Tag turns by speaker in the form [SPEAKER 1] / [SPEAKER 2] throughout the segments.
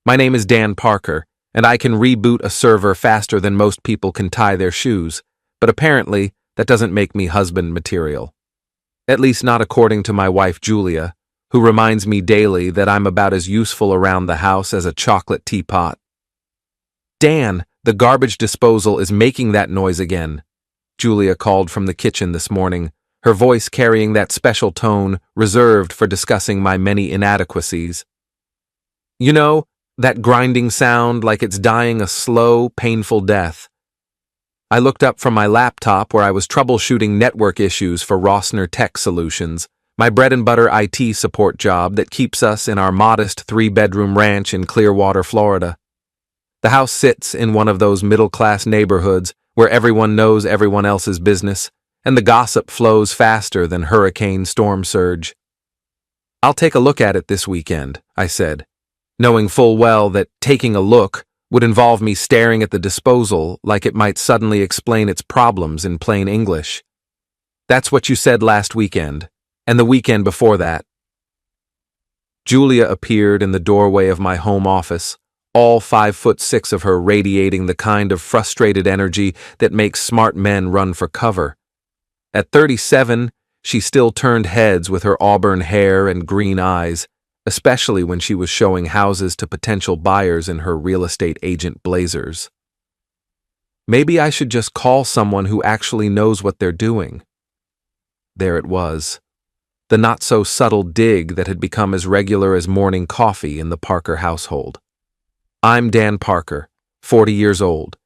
[SPEAKER 1] My name is Dan Parker, and I can reboot a server faster than most people can tie their shoes, but apparently that doesn't make me husband material. At least not according to my wife Julia, who reminds me daily that I'm about as useful around the house as a chocolate teapot. Dan, the garbage disposal is making that noise again, Julia called from the kitchen this morning, her voice carrying that special tone reserved for discussing my many inadequacies. You know, that grinding sound like it's dying a slow, painful death. I looked up from my laptop where I was troubleshooting network issues for Rossner Tech Solutions, my bread-and-butter IT support job that keeps us in our modest 3-bedroom ranch in Clearwater, Florida. The house sits in one of those middle-class neighborhoods where everyone knows everyone else's business, and the gossip flows faster than hurricane storm surge. "I'll take a look at it this weekend," I said, knowing full well that taking a look would involve me staring at the disposal like it might suddenly explain its problems in plain English. "That's what you said last weekend, and the weekend before that." Julia appeared in the doorway of my home office, all 5'6" of her radiating the kind of frustrated energy that makes smart men run for cover. At 37, she still turned heads with her auburn hair and green eyes, especially when she was showing houses to potential buyers in her real estate agent blazers. Maybe I should just call someone who actually knows what they're doing. There it was, the not-so-subtle dig that had become as regular as morning coffee in the Parker household. I'm Dan Parker, 40 years old,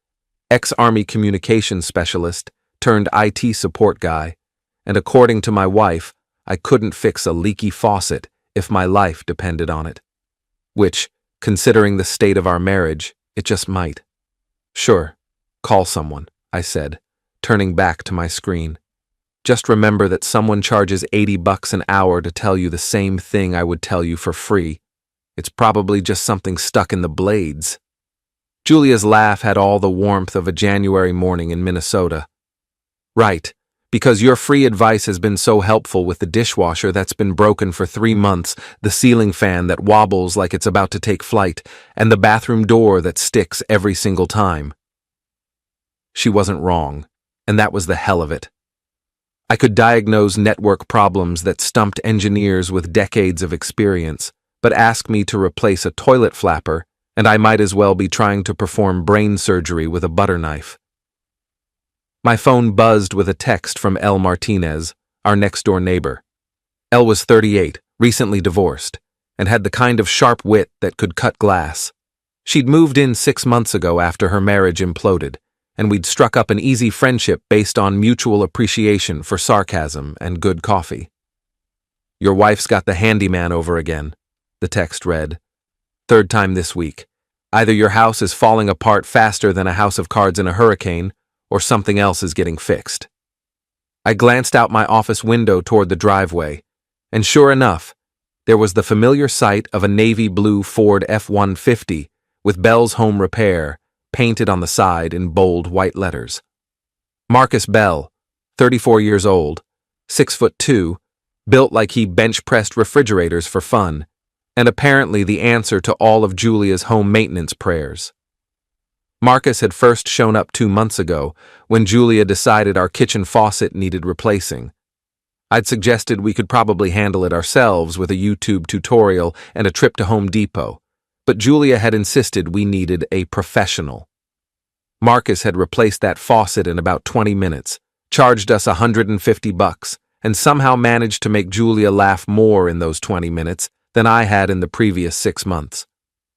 [SPEAKER 1] ex-Army communications specialist turned IT support guy, and according to my wife, I couldn't fix a leaky faucet if my life depended on it. Which, considering the state of our marriage, it just might. "Sure, call someone," I said, turning back to my screen. "Just remember that someone charges $80 an hour to tell you the same thing I would tell you for free. It's probably just something stuck in the blades." Julia's laugh had all the warmth of a January morning in Minnesota. "Right, because your free advice has been so helpful with the dishwasher that's been broken for 3 months, the ceiling fan that wobbles like it's about to take flight, and the bathroom door that sticks every single time." She wasn't wrong, and that was the hell of it. I could diagnose network problems that stumped engineers with decades of experience, but ask me to replace a toilet flapper, and I might as well be trying to perform brain surgery with a butter knife. My phone buzzed with a text from Elle Martinez, our next-door neighbor. Elle was 38, recently divorced, and had the kind of sharp wit that could cut glass. She'd moved in 6 months ago after her marriage imploded, and we'd struck up an easy friendship based on mutual appreciation for sarcasm and good coffee. "Your wife's got the handyman over again," the text read. "Third time this week. Either your house is falling apart faster than a house of cards in a hurricane, or something else is getting fixed." I glanced out my office window toward the driveway, and sure enough, there was the familiar sight of a navy blue Ford F-150 with Bell's Home Repair painted on the side in bold white letters. Marcus Bell, 34 years old, 6'2", built like he bench-pressed refrigerators for fun, and apparently the answer to all of Julia's home maintenance prayers. Marcus had first shown up 2 months ago when Julia decided our kitchen faucet needed replacing. I'd suggested we could probably handle it ourselves with a YouTube tutorial and a trip to Home Depot, but Julia had insisted we needed a professional. Marcus had replaced that faucet in about 20 minutes, charged us $150, and somehow managed to make Julia laugh more in those 20 minutes than I had in the previous 6 months.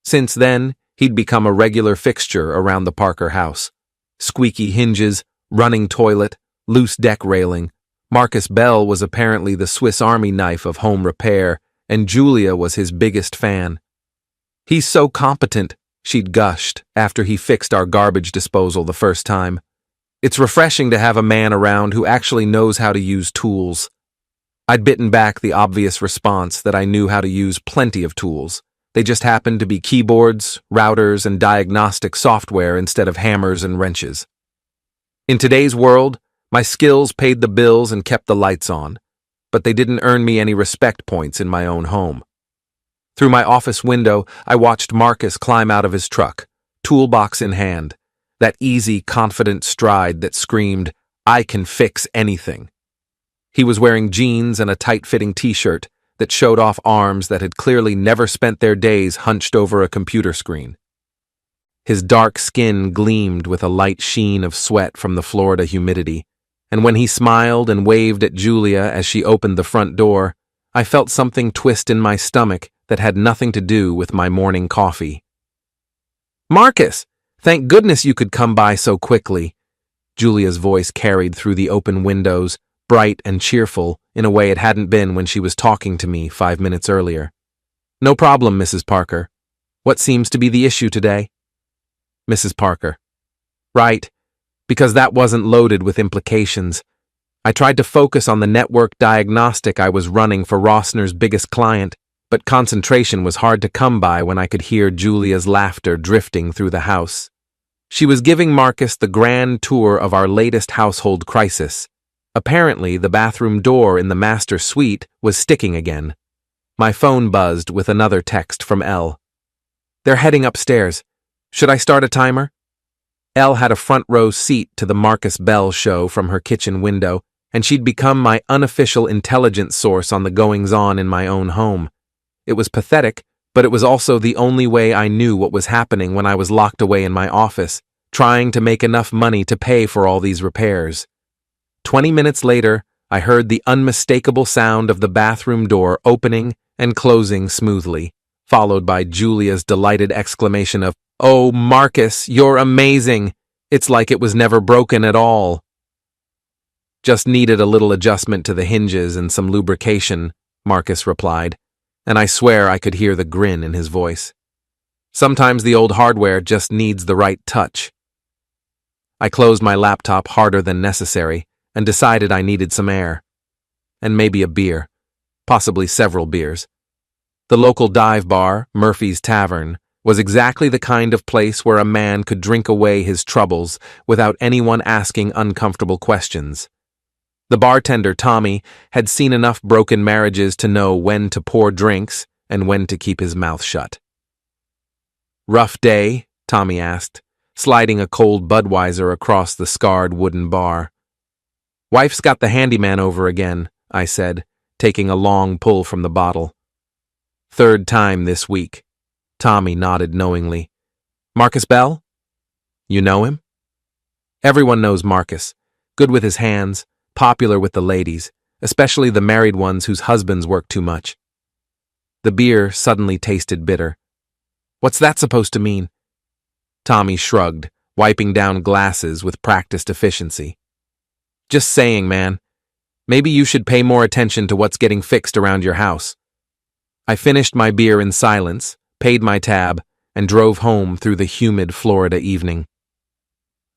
[SPEAKER 1] Since then, he'd become a regular fixture around the Parker house. Squeaky hinges, running toilet, loose deck railing. Marcus Bell was apparently the Swiss Army knife of home repair, and Julia was his biggest fan. "He's so competent," she'd gushed after he fixed our garbage disposal the first time. "It's refreshing to have a man around who actually knows how to use tools." I'd bitten back the obvious response that I knew how to use plenty of tools. They just happened to be keyboards, routers, and diagnostic software instead of hammers and wrenches. In today's world, my skills paid the bills and kept the lights on, but they didn't earn me any respect points in my own home. Through my office window, I watched Marcus climb out of his truck, toolbox in hand, that easy, confident stride that screamed, "I can fix anything." He was wearing jeans and a tight-fitting t-shirt that showed off arms that had clearly never spent their days hunched over a computer screen. His dark skin gleamed with a light sheen of sweat from the Florida humidity, and when he smiled and waved at Julia as she opened the front door, I felt something twist in my stomach that had nothing to do with my morning coffee. "Marcus, thank goodness you could come by so quickly." Julia's voice carried through the open windows, bright and cheerful in a way it hadn't been when she was talking to me 5 minutes earlier. "No problem, Mrs. Parker. What seems to be the issue today?" Mrs. Parker. Right, because that wasn't loaded with implications. I tried to focus on the network diagnostic I was running for Rossner's biggest client, but concentration was hard to come by when I could hear Julia's laughter drifting through the house. She was giving Marcus the grand tour of our latest household crisis. Apparently, the bathroom door in the master suite was sticking again. My phone buzzed with another text from Elle. "They're heading upstairs. Should I start a timer?" Elle had a front row seat to the Marcus Bell show from her kitchen window, and she'd become my unofficial intelligence source on the goings-on in my own home. It was pathetic, but it was also the only way I knew what was happening when I was locked away in my office, trying to make enough money to pay for all these repairs. 20 minutes later, I heard the unmistakable sound of the bathroom door opening and closing smoothly, followed by Julia's delighted exclamation of, "Oh, Marcus, you're amazing! It's like it was never broken at all." "Just needed a little adjustment to the hinges and some lubrication," Marcus replied, and I swear I could hear the grin in his voice. Sometimes the old hardware just needs the right touch. I closed my laptop harder than necessary and decided I needed some air. And maybe a beer, possibly several beers. The local dive bar, Murphy's Tavern, was exactly the kind of place where a man could drink away his troubles without anyone asking uncomfortable questions. The bartender, Tommy, had seen enough broken marriages to know when to pour drinks and when to keep his mouth shut. "Rough day?" Tommy asked, sliding a cold Budweiser across the scarred wooden bar. "Wife's got the handyman over again," I said, taking a long pull from the bottle. "Third time this week." Tommy nodded knowingly. "Marcus Bell? You know him?" Everyone knows Marcus. Good with his hands, popular with the ladies, especially the married ones whose husbands work too much. The beer suddenly tasted bitter. "What's that supposed to mean?" Tommy shrugged, wiping down glasses with practiced efficiency. "Just saying, man. Maybe you should pay more attention to what's getting fixed around your house." I finished my beer in silence, paid my tab, and drove home through the humid Florida evening.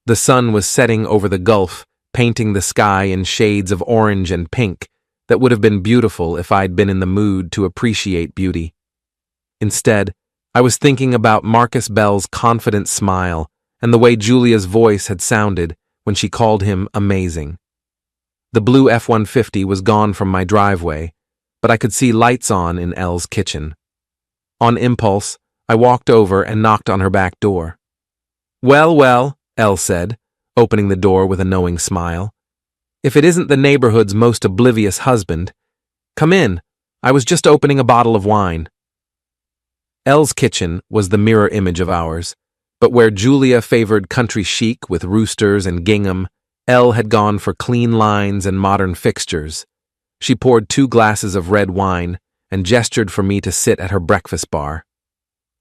[SPEAKER 1] The sun was setting over the Gulf, painting the sky in shades of orange and pink that would have been beautiful if I'd been in the mood to appreciate beauty. Instead, I was thinking about Marcus Bell's confident smile and the way Julia's voice had sounded when she called him amazing. The blue F-150 was gone from my driveway, but I could see lights on in Elle's kitchen. On impulse, I walked over and knocked on her back door. "Well, well," Elle said, opening the door with a knowing smile. "If it isn't the neighborhood's most oblivious husband. Come in. I was just opening a bottle of wine." Elle's kitchen was the mirror image of ours, but where Julia favored country chic with roosters and gingham, Elle had gone for clean lines and modern fixtures. She poured 2 glasses of red wine and gestured for me to sit at her breakfast bar.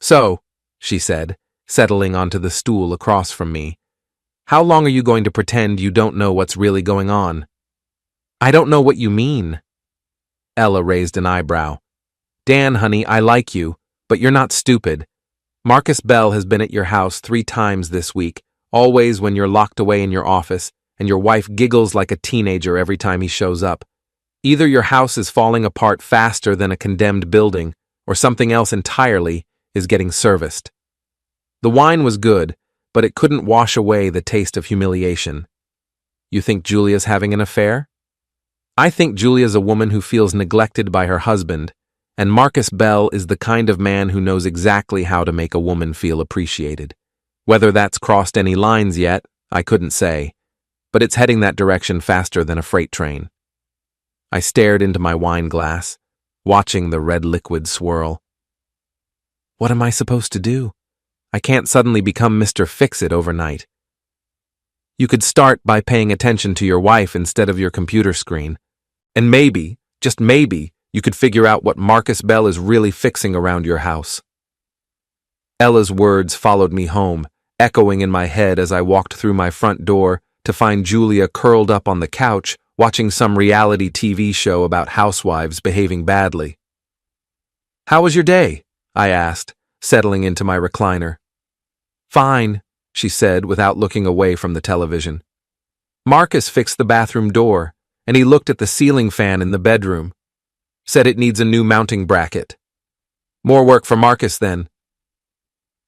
[SPEAKER 1] "So," she said, settling onto the stool across from me, "how long are you going to pretend you don't know what's really going on?" "I don't know what you mean." Ella raised an eyebrow. "Dan, honey, I like you, but you're not stupid. Marcus Bell has been at your house 3 times this week, always when you're locked away in your office, and your wife giggles like a teenager every time he shows up. Either your house is falling apart faster than a condemned building, or something else entirely is getting serviced." The wine was good, but it couldn't wash away the taste of humiliation. "You think Julia's having an affair?" "I think Julia's a woman who feels neglected by her husband, And Marcus Bell is the kind of man who knows exactly how to make a woman feel appreciated. Whether that's crossed any lines yet, I couldn't say, but it's heading that direction faster than a freight train. I stared into my wine glass, watching the red liquid swirl. What am I supposed to do? I can't suddenly become Mr. Fix-It overnight. You could start by paying attention to your wife instead of your computer screen. And maybe, just maybe, you could figure out what Marcus Bell is really fixing around your house. Ella's words followed me home, echoing in my head as I walked through my front door to find Julia curled up on the couch watching some reality TV show about housewives behaving badly. "How was your day?" I asked, settling into my recliner. "Fine," she said without looking away from the television. "Marcus fixed the bathroom door, and he looked at the ceiling fan in the bedroom. Said it needs a new mounting bracket. More work for Marcus then."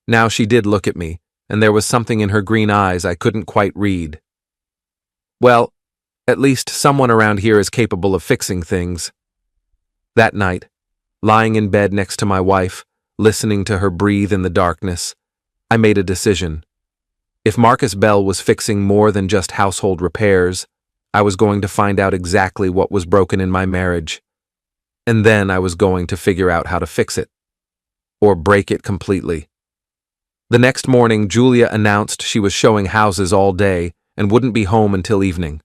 [SPEAKER 1] Now she did look at me, and there was something in her green eyes I couldn't quite read. "Well, at least someone around here is capable of fixing things." That night, lying in bed next to my wife, listening to her breathe in the darkness, I made a decision. If Marcus Bell was fixing more than just household repairs, I was going to find out exactly what was broken in my marriage. And then I was going to figure out how to fix it. Or break it completely. The next morning, Julia announced she was showing houses all day and wouldn't be home until evening.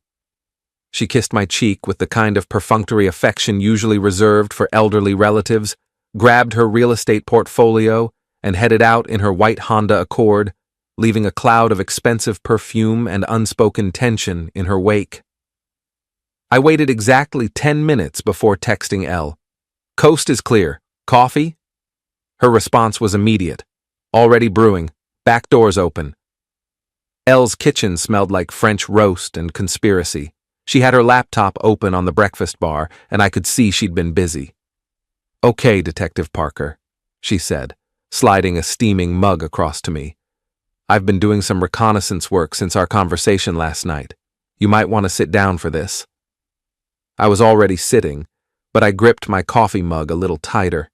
[SPEAKER 1] She kissed my cheek with the kind of perfunctory affection usually reserved for elderly relatives, grabbed her real estate portfolio, and headed out in her white Honda Accord, leaving a cloud of expensive perfume and unspoken tension in her wake. I waited exactly 10 minutes before texting Elle. "Coast is clear. Coffee?" Her response was immediate. "Already brewing. Back doors open." Elle's kitchen smelled like French roast and conspiracy. She had her laptop open on the breakfast bar, and I could see she'd been busy. "Okay, Detective Parker," she said, sliding a steaming mug across to me. "I've been doing some reconnaissance work since our conversation last night. You might want to sit down for this." I was already sitting, but I gripped my coffee mug a little tighter.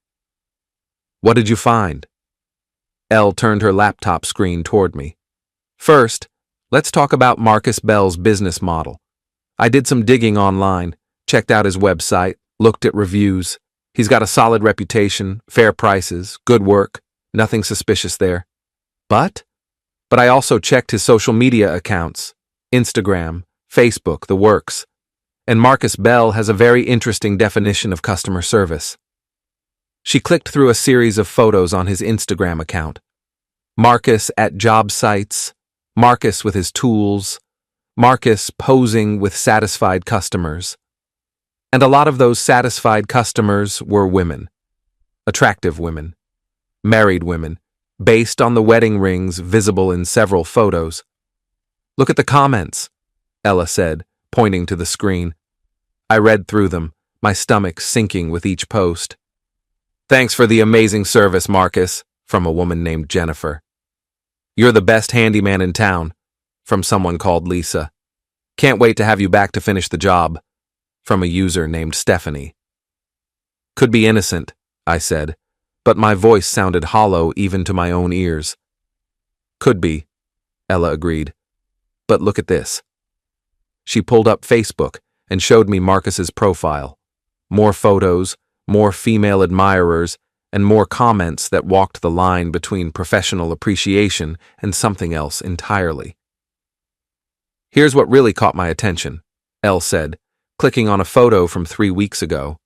[SPEAKER 1] "What did you find?" Elle turned her laptop screen toward me. "First, let's talk about Marcus Bell's business model. I did some digging online, checked out his website, looked at reviews. He's got a solid reputation, fair prices, good work, nothing suspicious there. But I also checked his social media accounts, Instagram, Facebook, the works. And Marcus Bell has a very interesting definition of customer service." She clicked through a series of photos on his Instagram account. Marcus at job sites, Marcus with his tools, Marcus posing with satisfied customers. And a lot of those satisfied customers were women. Attractive women. Married women, based on the wedding rings visible in several photos. "Look at the comments," Ella said, pointing to the screen. I read through them, my stomach sinking with each post. "Thanks for the amazing service, Marcus," from a woman named Jennifer. "You're the best handyman in town," from someone called Lisa. "Can't wait to have you back to finish the job," from a user named Stephanie. "Could be innocent," I said, but my voice sounded hollow even to my own ears. "Could be," Ella agreed. "But look at this." She pulled up Facebook and showed me Marcus's profile. More photos, more female admirers, and more comments that walked the line between professional appreciation and something else entirely. "Here's what really caught my attention," Elle said, clicking on a photo from 3 weeks ago.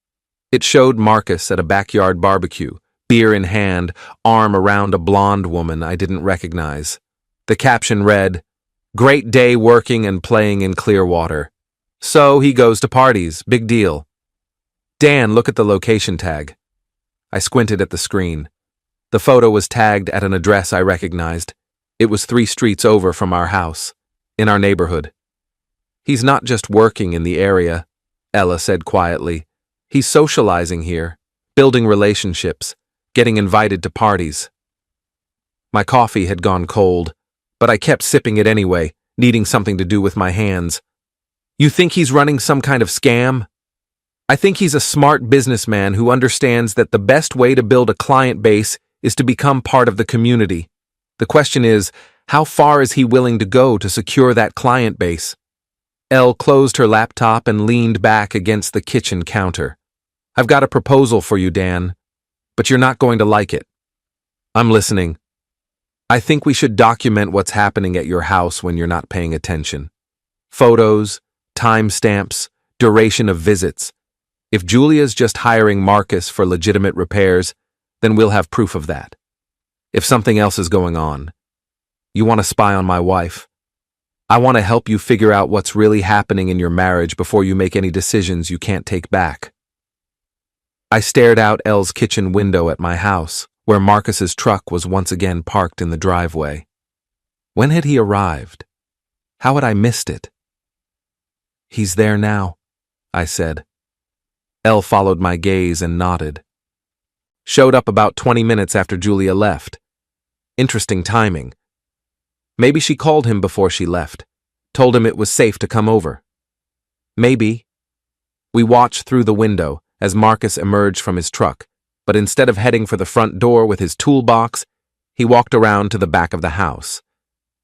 [SPEAKER 1] It showed Marcus at a backyard barbecue, beer in hand, arm around a blonde woman I didn't recognize. The caption read, "Great day working and playing in Clearwater. So he goes to parties, big deal." "Dan, look at the location tag." I squinted at the screen. The photo was tagged at an address I recognized. It was 3 streets over from our house, in our neighborhood. "He's not just working in the area," Ella said quietly. "He's socializing here, building relationships, getting invited to parties." My coffee had gone cold, but I kept sipping it anyway, needing something to do with my hands. "You think he's running some kind of scam?" I think he's a smart businessman who understands that the best way to build a client base is to become part of the community. The question is, how far is he willing to go to secure that client base? Elle closed her laptop and leaned back against the kitchen counter. I've got a proposal for you, Dan, but you're not going to like it. I'm listening. I think we should document what's happening at your house when you're not paying attention. Photos, timestamps, duration of visits. If Julia's just hiring Marcus for legitimate repairs, then we'll have proof of that. If something else is going on, you want to spy on my wife. I want to help you figure out what's really happening in your marriage before you make any decisions you can't take back. I stared out Elle's kitchen window at my house, where Marcus's truck was once again parked in the driveway. When had he arrived? How had I missed it? He's there now, I said. Elle followed my gaze and nodded. Showed up about 20 minutes after Julia left. Interesting timing. Maybe she called him before she left, told him it was safe to come over. Maybe. We watched through the window as Marcus emerged from his truck, but instead of heading for the front door with his toolbox, he walked around to the back of the house,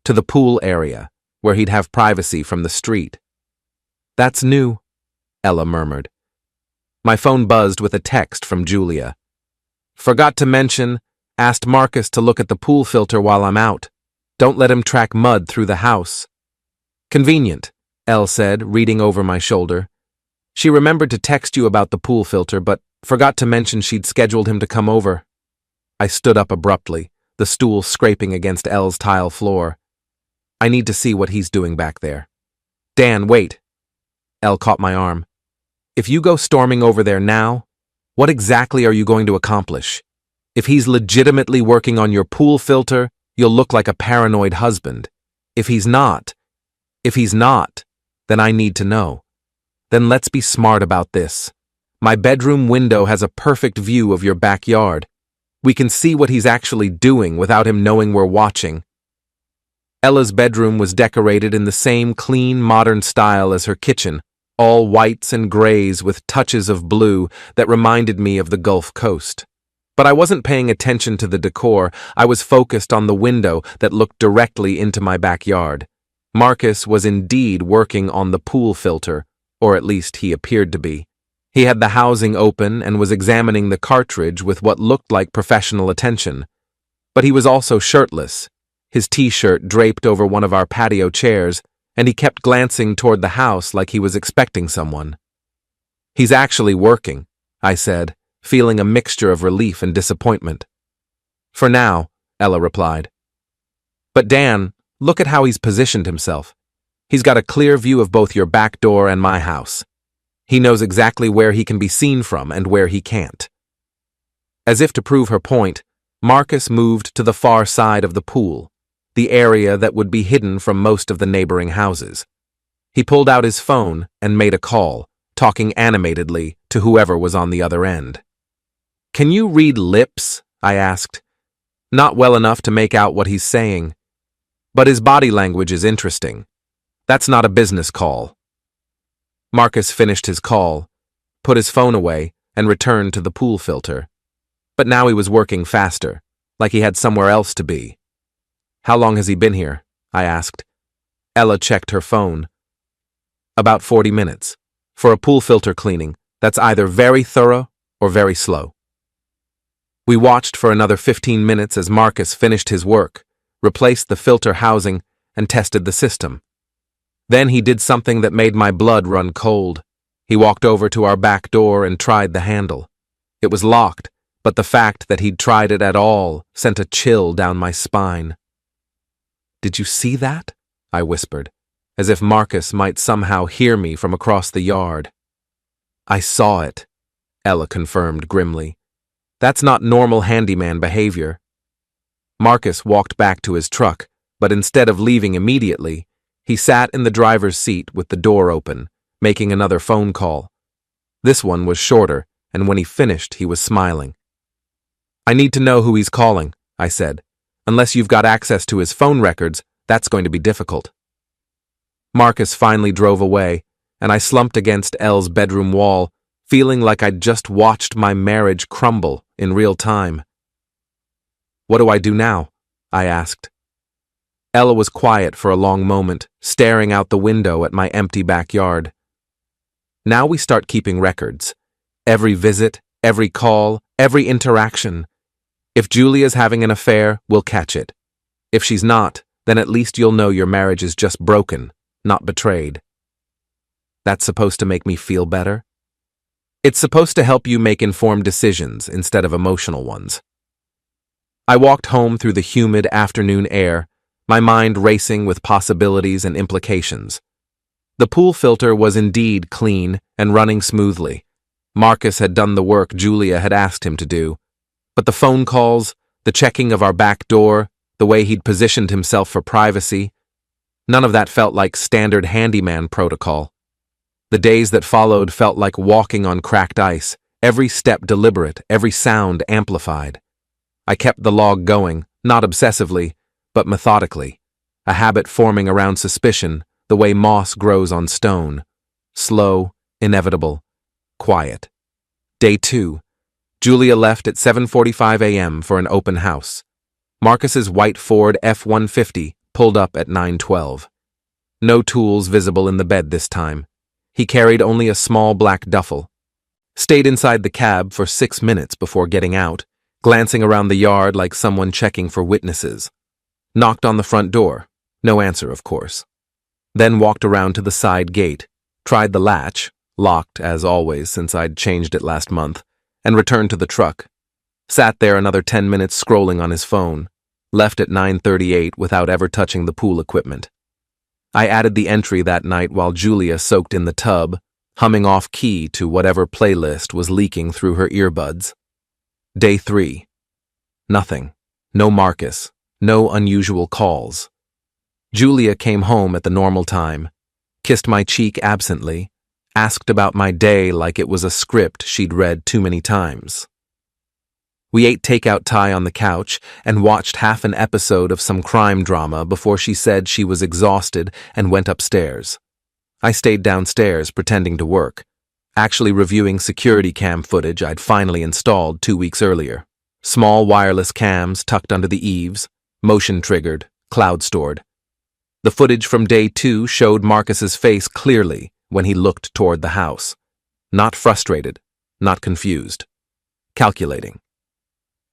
[SPEAKER 1] to the pool area, where he'd have privacy from the street. That's new, Ella murmured. My phone buzzed with a text from Julia. Forgot to mention, asked Marcus to look at the pool filter while I'm out. Don't let him track mud through the house. Convenient, Elle said, reading over my shoulder. She remembered to text you about the pool filter, but forgot to mention she'd scheduled him to come over. I stood up abruptly, the stool scraping against Elle's tile floor. I need to see what he's doing back there. Dan, wait. Elle caught my arm. If you go storming over there now, what exactly are you going to accomplish? If he's legitimately working on your pool filter, you'll look like a paranoid husband. If he's not, then I need to know. Then let's be smart about this. My bedroom window has a perfect view of your backyard. We can see what he's actually doing without him knowing we're watching. Ella's bedroom was decorated in the same clean, modern style as her kitchen, all whites and grays with touches of blue that reminded me of the Gulf Coast. But I wasn't paying attention to the decor. I was focused on the window that looked directly into my backyard. Marcus was indeed working on the pool filter, or at least he appeared to be. He had the housing open and was examining the cartridge with what looked like professional attention. But he was also shirtless, his t-shirt draped over one of our patio chairs, and he kept glancing toward the house like he was expecting someone. He's actually working, I said, feeling a mixture of relief and disappointment. For now, Ella replied. But Dan, look at how he's positioned himself. He's got a clear view of both your back door and my house. He knows exactly where he can be seen from and where he can't. As if to prove her point, Marcus moved to the far side of the pool, the area that would be hidden from most of the neighboring houses. He pulled out his phone and made a call, talking animatedly to whoever was on the other end. Can you read lips? I asked. Not well enough to make out what he's saying. But his body language is interesting. That's not a business call. Marcus finished his call, put his phone away, and returned to the pool filter. But now he was working faster, like he had somewhere else to be. How long has he been here? I asked. Ella checked her phone. About 40 minutes. For a pool filter cleaning, that's either very thorough or very slow. We watched for another 15 minutes as Marcus finished his work, replaced the filter housing, and tested the system. Then he did something that made my blood run cold. He walked over to our back door and tried the handle. It was locked, but the fact that he'd tried it at all sent a chill down my spine. Did you see that? I whispered, as if Marcus might somehow hear me from across the yard. I saw it, Ella confirmed grimly. That's not normal handyman behavior. Marcus walked back to his truck, but instead of leaving immediately, he sat in the driver's seat with the door open, making another phone call. This one was shorter, and when he finished, he was smiling. I need to know who he's calling, I said. Unless you've got access to his phone records, that's going to be difficult. Marcus finally drove away, and I slumped against Elle's bedroom wall, feeling like I'd just watched my marriage crumble in real time. "What do I do now?" I asked. Ella was quiet for a long moment, staring out the window at my empty backyard. "Now we start keeping records. Every visit, every call, every interaction. If Julia's having an affair, we'll catch it. If she's not, then at least you'll know your marriage is just broken, not betrayed." That's supposed to make me feel better? It's supposed to help you make informed decisions instead of emotional ones. I walked home through the humid afternoon air, my mind racing with possibilities and implications. The pool filter was indeed clean and running smoothly. Marcus had done the work Julia had asked him to do. But the phone calls, the checking of our back door, the way he'd positioned himself for privacy, none of that felt like standard handyman protocol. The days that followed felt like walking on cracked ice, every step deliberate, every sound amplified. I kept the log going, not obsessively, but methodically, a habit forming around suspicion, the way moss grows on stone. Slow, inevitable, quiet. Day 2. Julia left at 7:45 a.m. for an open house. Marcus's white Ford F-150 pulled up at 9:12. No tools visible in the bed this time. He carried only a small black duffel. Stayed inside the cab for 6 minutes before getting out, glancing around the yard like someone checking for witnesses. Knocked on the front door. No answer, of course. Then walked around to the side gate, tried the latch, locked as always since I'd changed it last month, and returned to the truck. Sat there another 10 minutes scrolling on his phone. Left at 9:38 without ever touching the pool equipment. I added the entry that night while Julia soaked in the tub, humming off key to whatever playlist was leaking through her earbuds. Day 3. Nothing. No Marcus. No unusual calls. Julia came home at the normal time, kissed my cheek absently, asked about my day like it was a script she'd read too many times. We ate takeout Thai on the couch and watched half an episode of some crime drama before she said she was exhausted and went upstairs. I stayed downstairs pretending to work, actually reviewing security cam footage I'd finally installed 2 weeks earlier. Small wireless cams tucked under the eaves, motion-triggered, cloud-stored. The footage from day 2 showed Marcus's face clearly when he looked toward the house. Not frustrated, not confused. Calculating.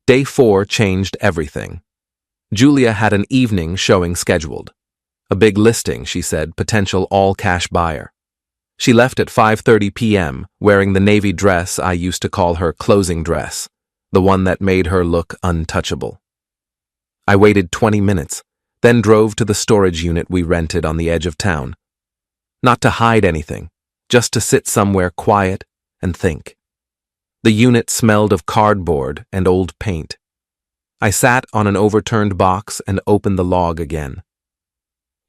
[SPEAKER 1] Day 4 changed everything. Julia had an evening showing scheduled. A big listing, she said, potential all-cash buyer. She left at 5:30 p.m. wearing the navy dress I used to call her closing dress, the one that made her look untouchable. I waited 20 minutes, then drove to the storage unit we rented on the edge of town. Not to hide anything, just to sit somewhere quiet and think. The unit smelled of cardboard and old paint. I sat on an overturned box and opened the log again.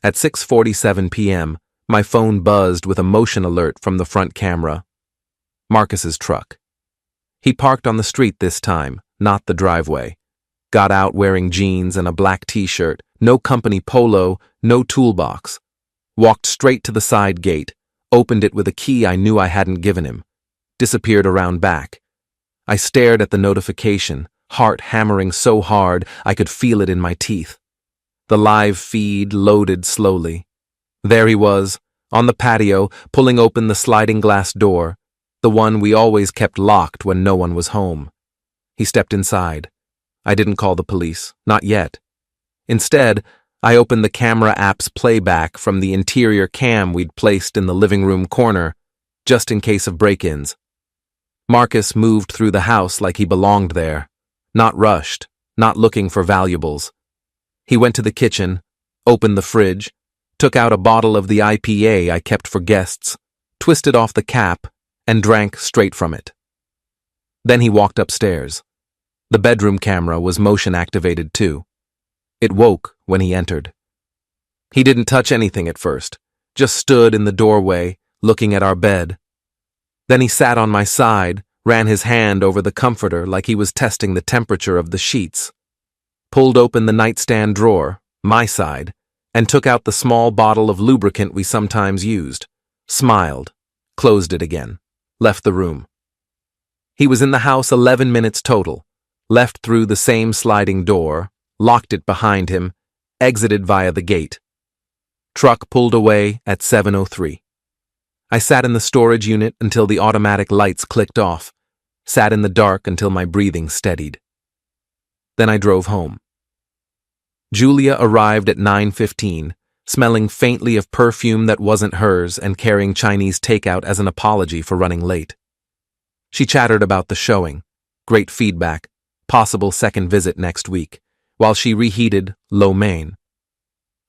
[SPEAKER 1] At 6:47 p.m., my phone buzzed with a motion alert from the front camera. Marcus's truck. He parked on the street this time, not the driveway. Got out wearing jeans and a black t-shirt, no company polo, no toolbox. Walked straight to the side gate, opened it with a key I knew I hadn't given him. Disappeared around back. I stared at the notification, heart hammering so hard I could feel it in my teeth. The live feed loaded slowly. There he was, on the patio, pulling open the sliding glass door, the one we always kept locked when no one was home. He stepped inside. I didn't call the police, not yet. Instead, I opened the camera app's playback from the interior cam we'd placed in the living room corner, just in case of break-ins. Marcus moved through the house like he belonged there, not rushed, not looking for valuables. He went to the kitchen, opened the fridge, took out a bottle of the IPA I kept for guests, twisted off the cap, and drank straight from it. Then he walked upstairs. The bedroom camera was motion-activated too. It woke when he entered. He didn't touch anything at first, just stood in the doorway, looking at our bed. Then he sat on my side, ran his hand over the comforter like he was testing the temperature of the sheets. Pulled open the nightstand drawer, my side, and took out the small bottle of lubricant we sometimes used. Smiled, closed it again, left the room. He was in the house 11 minutes total, left through the same sliding door, locked it behind him, exited via the gate. Truck pulled away at 7:03. I sat in the storage unit until the automatic lights clicked off, sat in the dark until my breathing steadied. Then I drove home. Julia arrived at 9:15, smelling faintly of perfume that wasn't hers and carrying Chinese takeout as an apology for running late. She chattered about the showing, great feedback, possible second visit next week, while she reheated lo mein.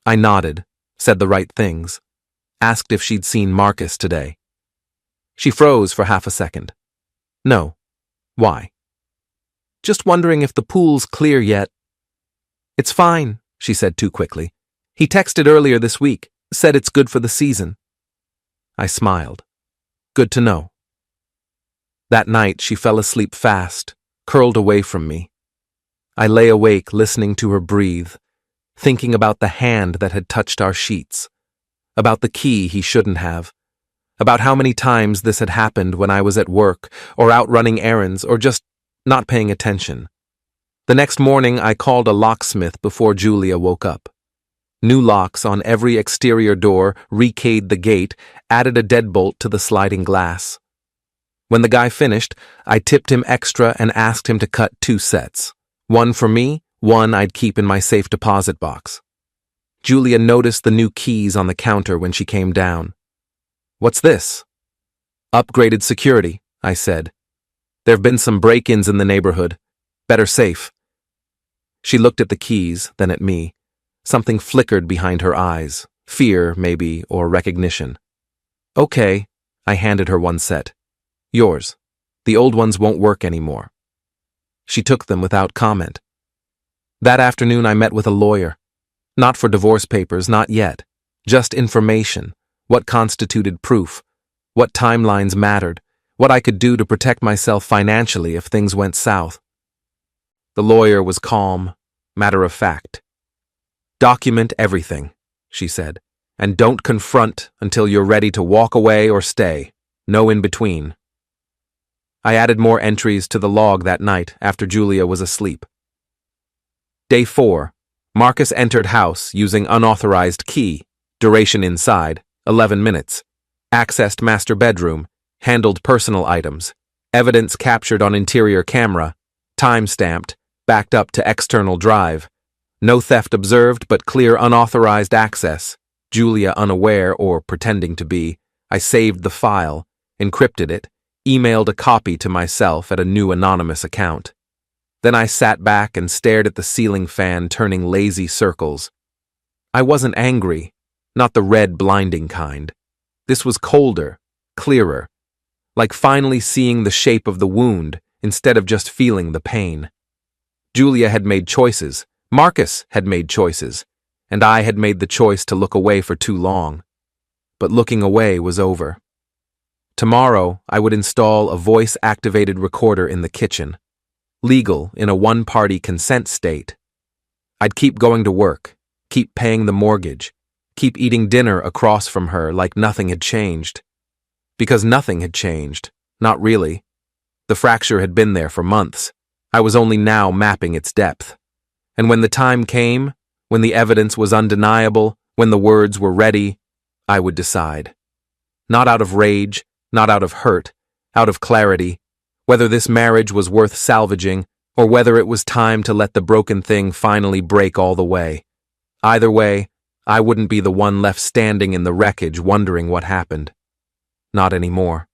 [SPEAKER 1] I nodded, said the right things, asked if she'd seen Marcus today. She froze for half a second. No. Why? Just wondering if the pool's clear yet. It's fine, she said too quickly. He texted earlier this week, said it's good for the season. I smiled. Good to know. That night she fell asleep fast, curled away from me. I lay awake listening to her breathe, thinking about the hand that had touched our sheets, about the key he shouldn't have, about how many times this had happened when I was at work or out running errands or just not paying attention. The next morning I called a locksmith before Julia woke up. New locks on every exterior door, rekeyed the gate, added a deadbolt to the sliding glass. When the guy finished, I tipped him extra and asked him to cut 2 sets. One for me, one I'd keep in my safe deposit box. Julia noticed the new keys on the counter when she came down. What's this? Upgraded security, I said. There've been some break-ins in the neighborhood. Better safe. She looked at the keys, then at me. Something flickered behind her eyes. Fear, maybe, or recognition. Okay, I handed her 1 set. Yours. The old ones won't work anymore. She took them without comment. That afternoon I met with a lawyer. Not for divorce papers, not yet. Just information. What constituted proof. What timelines mattered. What I could do to protect myself financially if things went south. The lawyer was calm, matter of fact. Document everything, she said, and don't confront until you're ready to walk away or stay. No in between. I added more entries to the log that night after Julia was asleep. Day 4. Marcus entered house using unauthorized key. Duration inside, 11 minutes. Accessed master bedroom. Handled personal items. Evidence captured on interior camera. Time-stamped. Backed up to external drive. No theft observed but clear unauthorized access. Julia unaware or pretending to be. I saved the file, encrypted it, emailed a copy to myself at a new anonymous account. Then I sat back and stared at the ceiling fan turning lazy circles. I wasn't angry, not the red blinding kind. This was colder, clearer, like finally seeing the shape of the wound instead of just feeling the pain. Julia had made choices, Marcus had made choices, and I had made the choice to look away for too long. But looking away was over. Tomorrow, I would install a voice-activated recorder in the kitchen, legal in a one-party consent state. I'd keep going to work, keep paying the mortgage, keep eating dinner across from her like nothing had changed. Because nothing had changed, not really. The fracture had been there for months. I was only now mapping its depth. And when the time came, when the evidence was undeniable, when the words were ready, I would decide. Not out of rage, not out of hurt, out of clarity, whether this marriage was worth salvaging or whether it was time to let the broken thing finally break all the way. Either way, I wouldn't be the one left standing in the wreckage wondering what happened. Not anymore.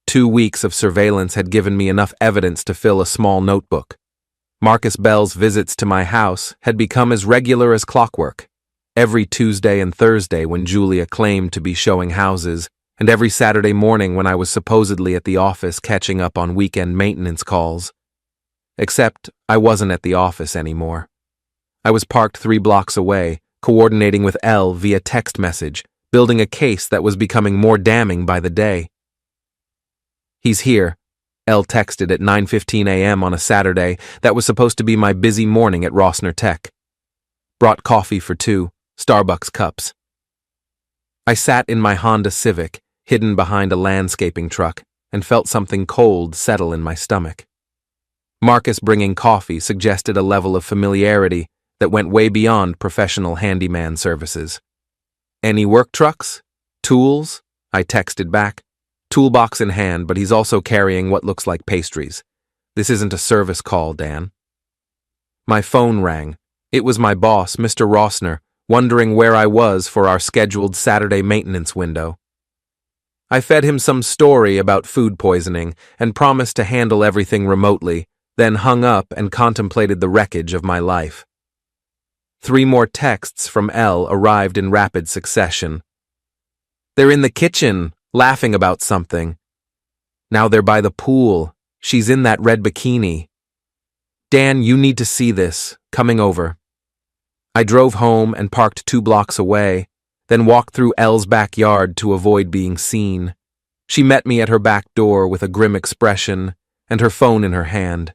[SPEAKER 1] 2 weeks of surveillance had given me enough evidence to fill a small notebook. Marcus Bell's visits to my house had become as regular as clockwork. Every Tuesday and Thursday when Julia claimed to be showing houses, and every Saturday morning when I was supposedly at the office catching up on weekend maintenance calls. Except I wasn't at the office anymore. I was parked 3 blocks away, coordinating with Elle via text message, building a case that was becoming more damning by the day. He's here, Elle texted at 9:15 a.m. on a Saturday that was supposed to be my busy morning at Rossner Tech. Brought coffee for 2, Starbucks cups. I sat in my Honda Civic, hidden behind a landscaping truck, and felt something cold settle in my stomach. Marcus bringing coffee suggested a level of familiarity that went way beyond professional handyman services. "Any work trucks? Tools?" I texted back. "Toolbox in hand, but he's also carrying what looks like pastries. This isn't a service call, Dan." My phone rang. It was my boss, Mr. Rossner, wondering where I was for our scheduled Saturday maintenance window. I fed him some story about food poisoning and promised to handle everything remotely, then hung up and contemplated the wreckage of my life. 3 more texts from Elle arrived in rapid succession. "They're in the kitchen, laughing about something. Now they're by the pool. She's in that red bikini. Dan, you need to see this. Coming over." I drove home and parked 2 blocks away, then walked through Elle's backyard to avoid being seen. She met me at her back door with a grim expression and her phone in her hand.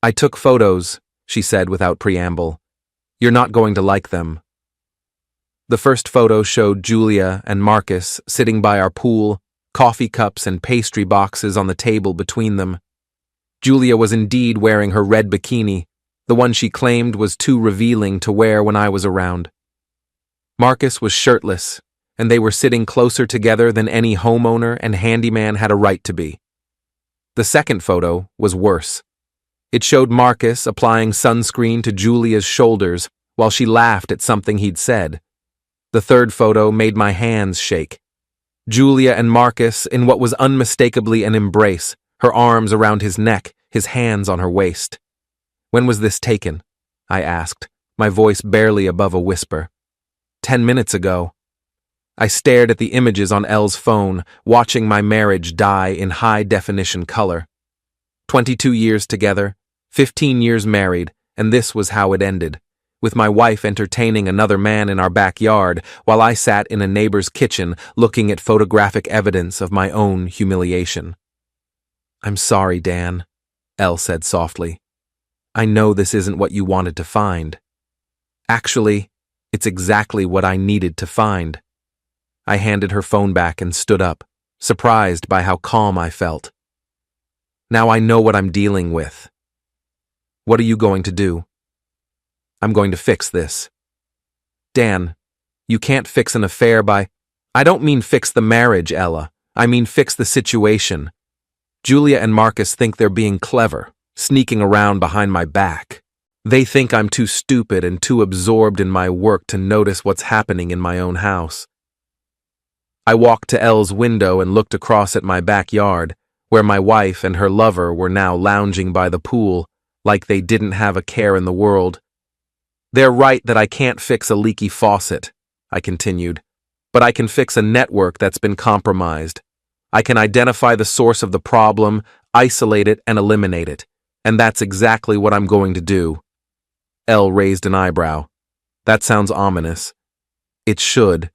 [SPEAKER 1] "I took photos," she said without preamble. "You're not going to like them." The first photo showed Julia and Marcus sitting by our pool, coffee cups and pastry boxes on the table between them. Julia was indeed wearing her red bikini, the one she claimed was too revealing to wear when I was around. Marcus was shirtless, and they were sitting closer together than any homeowner and handyman had a right to be. The second photo was worse. It showed Marcus applying sunscreen to Julia's shoulders while she laughed at something he'd said. The third photo made my hands shake. Julia and Marcus in what was unmistakably an embrace, her arms around his neck, his hands on her waist. "When was this taken?" I asked, my voice barely above a whisper. 10 minutes ago." I stared at the images on Elle's phone, watching my marriage die in high-definition color. 22 years together, 15 years married, and this was how it ended, with my wife entertaining another man in our backyard while I sat in a neighbor's kitchen looking at photographic evidence of my own humiliation. "I'm sorry, Dan," Elle said softly. "I know this isn't what you wanted to find. Actually, it's exactly what I needed to find." I handed her phone back and stood up, surprised by how calm I felt. "Now I know what I'm dealing with." "What are you going to do?" "I'm going to fix this." "Dan, you can't fix an affair by—" "I don't mean fix the marriage, Ella. I mean fix the situation. Julia and Marcus think they're being clever, sneaking around behind my back. They think I'm too stupid and too absorbed in my work to notice what's happening in my own house." I walked to Elle's window and looked across at my backyard, where my wife and her lover were now lounging by the pool, like they didn't have a care in the world. "They're right that I can't fix a leaky faucet," I continued, "but I can fix a network that's been compromised. I can identify the source of the problem, isolate it, and eliminate it, and that's exactly what I'm going to do." Elle raised an eyebrow. "That sounds ominous." "It should."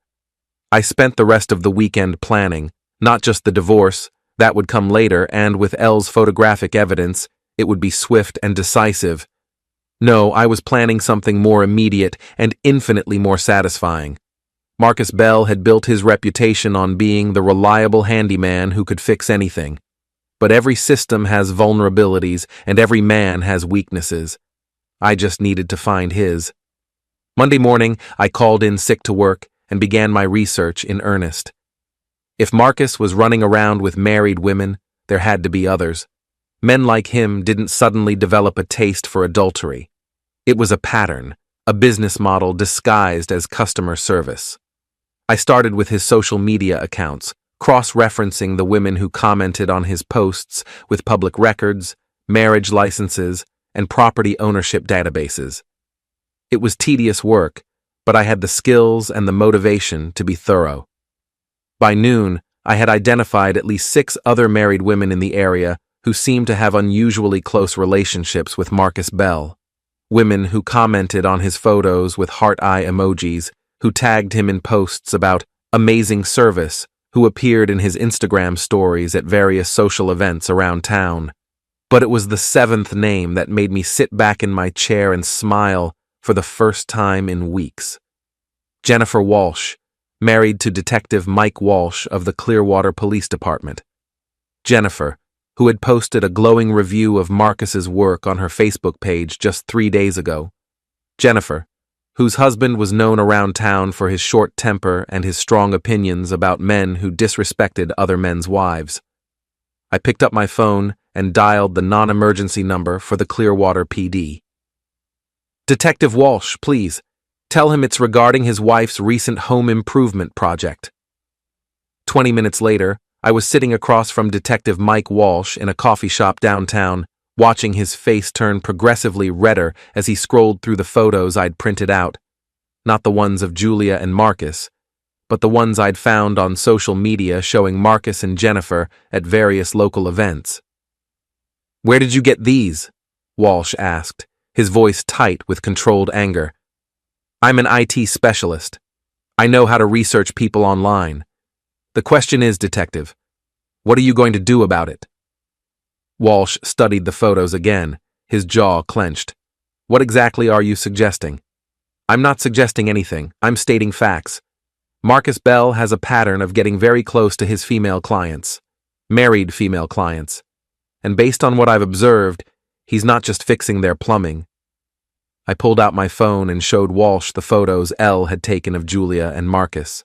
[SPEAKER 1] I spent the rest of the weekend planning, not just the divorce, that would come later, and with Elle's photographic evidence, it would be swift and decisive. No, I was planning something more immediate and infinitely more satisfying. Marcus Bell had built his reputation on being the reliable handyman who could fix anything. But every system has vulnerabilities and every man has weaknesses. I just needed to find his. Monday morning, I called in sick to work and began my research in earnest. If Marcus was running around with married women, there had to be others. Men like him didn't suddenly develop a taste for adultery. It was a pattern, a business model disguised as customer service. I started with his social media accounts, cross-referencing the women who commented on his posts with public records, marriage licenses, and property ownership databases. It was tedious work, but I had the skills and the motivation to be thorough. By noon, I had identified at least 6 other married women in the area who seemed to have unusually close relationships with Marcus Bell. Women who commented on his photos with heart-eye emojis, who tagged him in posts about amazing service, who appeared in his Instagram stories at various social events around town. But it was the 7th name that made me sit back in my chair and smile for the first time in weeks. Jennifer Walsh, married to Detective Mike Walsh of the Clearwater Police Department. Jennifer, who had posted a glowing review of Marcus's work on her Facebook page just 3 days ago. Jennifer, whose husband was known around town for his short temper and his strong opinions about men who disrespected other men's wives. I picked up my phone and dialed the non-emergency number for the Clearwater PD. "Detective Walsh, please. Tell him it's regarding his wife's recent home improvement project." 20 minutes later, I was sitting across from Detective Mike Walsh in a coffee shop downtown, watching his face turn progressively redder as he scrolled through the photos I'd printed out. Not the ones of Julia and Marcus, but the ones I'd found on social media showing Marcus and Jennifer at various local events. "Where did you get these?" Walsh asked, his voice tight with controlled anger. "I'm an IT specialist. I know how to research people online. The question is, Detective, what are you going to do about it?" Walsh studied the photos again, his jaw clenched. "What exactly are you suggesting?" "I'm not suggesting anything. I'm stating facts. Marcus Bell has a pattern of getting very close to his female clients, married female clients. And based on what I've observed, he's not just fixing their plumbing." I pulled out my phone and showed Walsh the photos Elle had taken of Julia and Marcus.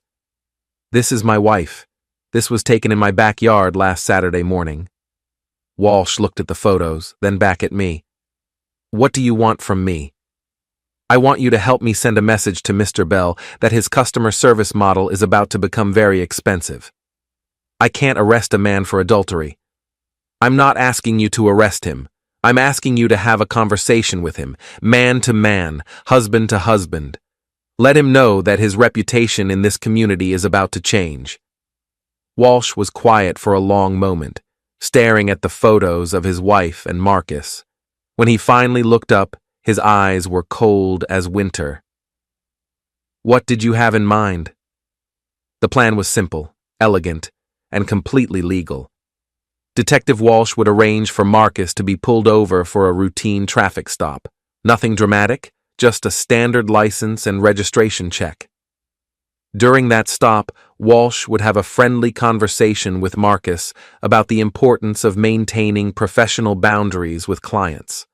[SPEAKER 1] "This is my wife. This was taken in my backyard last Saturday morning." Walsh looked at the photos, then back at me. "What do you want from me?" "I want you to help me send a message to Mr. Bell that his customer service model is about to become very expensive. I can't arrest a man for adultery. I'm not asking you to arrest him. I'm asking you to have a conversation with him, man to man, husband to husband. Let him know that his reputation in this community is about to change." Walsh was quiet for a long moment, staring at the photos of his wife and Marcus. When he finally looked up, his eyes were cold as winter. "What did you have in mind?" The plan was simple, elegant, and completely legal. Detective Walsh would arrange for Marcus to be pulled over for a routine traffic stop. Nothing dramatic, just a standard license and registration check. During that stop, Walsh would have a friendly conversation with Marcus about the importance of maintaining professional boundaries with clients.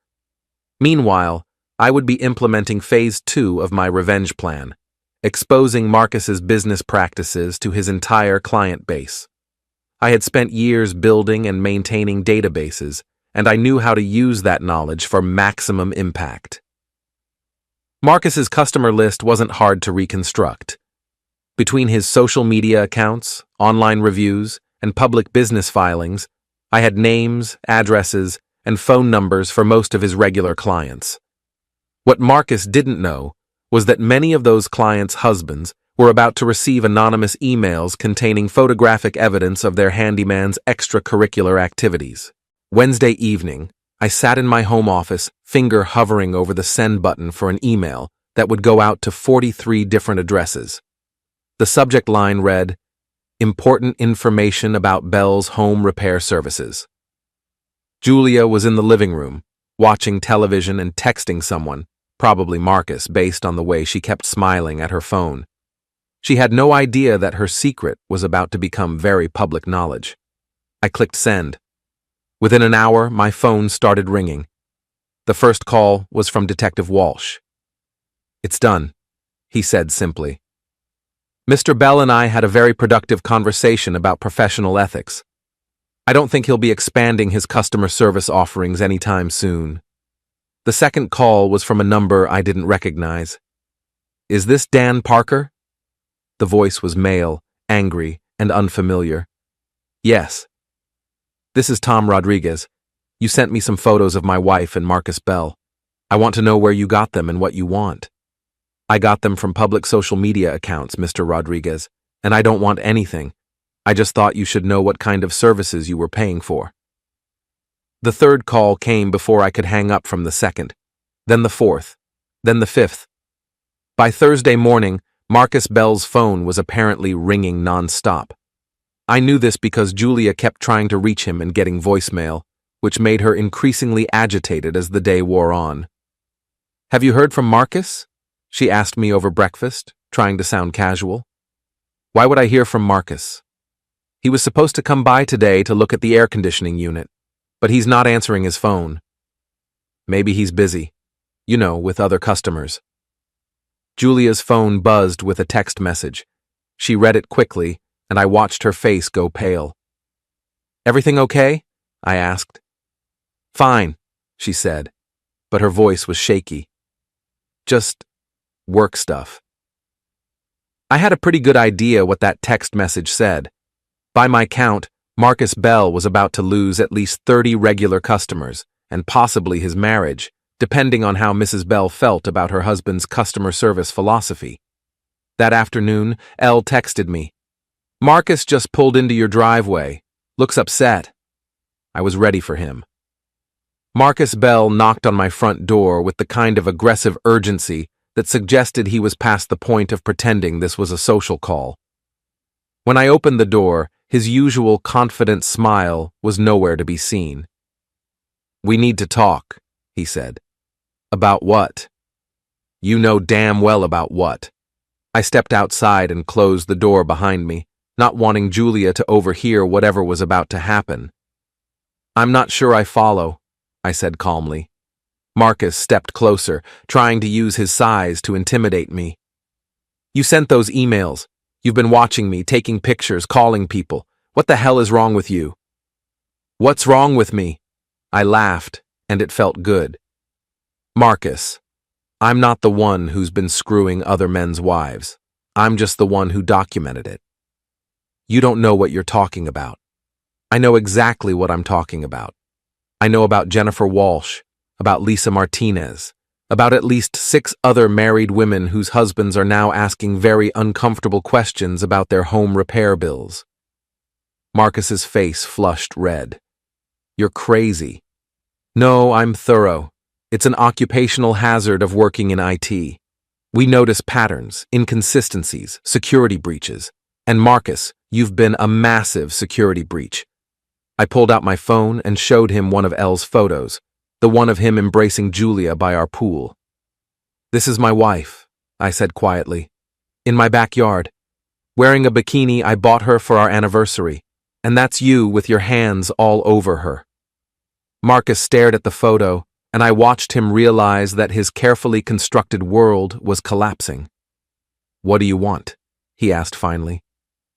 [SPEAKER 1] Meanwhile, I would be implementing phase 2 of my revenge plan, exposing Marcus's business practices to his entire client base. I had spent years building and maintaining databases, and I knew how to use that knowledge for maximum impact. Marcus's customer list wasn't hard to reconstruct. Between his social media accounts, online reviews, and public business filings, I had names, addresses, and phone numbers for most of his regular clients. What Marcus didn't know was that many of those clients' husbands were about to receive anonymous emails containing photographic evidence of their handyman's extracurricular activities. Wednesday evening, I sat in my home office, finger hovering over the send button for an email that would go out to 43 different addresses. The subject line read, "Important information about Bell's home repair services." Julia was in the living room, watching television and texting someone, probably Marcus, based on the way she kept smiling at her phone. She had no idea that her secret was about to become very public knowledge. I clicked send. Within an hour, my phone started ringing. The first call was from Detective Walsh. "It's done," he said simply. "Mr. Bell and I had a very productive conversation about professional ethics. I don't think he'll be expanding his customer service offerings anytime soon." The second call was from a number I didn't recognize. "Is this Dan Parker?" The voice was male, angry, and unfamiliar. "Yes." "This is Tom Rodriguez. You sent me some photos of my wife and Marcus Bell. I want to know where you got them and what you want." "I got them from public social media accounts, Mr. Rodriguez, and I don't want anything. I just thought you should know what kind of services you were paying for." The third call came before I could hang up from the second, then the fourth, then the fifth. By Thursday morning, Marcus Bell's phone was apparently ringing non-stop. I knew this because Julia kept trying to reach him and getting voicemail, which made her increasingly agitated as the day wore on. "Have you heard from Marcus?" she asked me over breakfast, trying to sound casual. Why would I hear from Marcus? He was supposed to come by today to look at the air conditioning unit, but he's not answering his phone. Maybe he's busy, with other customers. Julia's phone buzzed with a text message. She read it quickly, and I watched her face go pale. "Everything okay?" I asked. "Fine," she said, but her voice was shaky. "Just work stuff." I had a pretty good idea what that text message said. By my count, Marcus Bell was about to lose at least 30 regular customers, and possibly his marriage, depending on how Mrs. Bell felt about her husband's customer service philosophy. That afternoon, Elle texted me, "Marcus just pulled into your driveway. Looks upset." I was ready for him. Marcus Bell knocked on my front door with the kind of aggressive urgency that suggested he was past the point of pretending this was a social call. When I opened the door, his usual confident smile was nowhere to be seen. "We need to talk," he said. "About what?" "You know damn well about what." I stepped outside and closed the door behind me, not wanting Julia to overhear whatever was about to happen. "I'm not sure I follow," I said calmly. Marcus stepped closer, trying to use his size to intimidate me. "You sent those emails. You've been watching me, taking pictures, calling people. What the hell is wrong with you?" "What's wrong with me?" I laughed, and it felt good. "Marcus, I'm not the one who's been screwing other men's wives. I'm just the one who documented it. You don't know what you're talking about. I know exactly what I'm talking about. I know about Jennifer Walsh, about Lisa Martinez, about at least 6 other married women whose husbands are now asking very uncomfortable questions about their home repair bills." Marcus's face flushed red. "You're crazy." "No, I'm thorough. It's an occupational hazard of working in IT. We notice patterns, inconsistencies, security breaches. And Marcus, you've been a massive security breach." I pulled out my phone and showed him one of Elle's photos, the one of him embracing Julia by our pool. "This is my wife," I said quietly. "In my backyard. Wearing a bikini I bought her for our anniversary. And that's you with your hands all over her." Marcus stared at the photo, and I watched him realize that his carefully constructed world was collapsing. "What do you want?" he asked finally.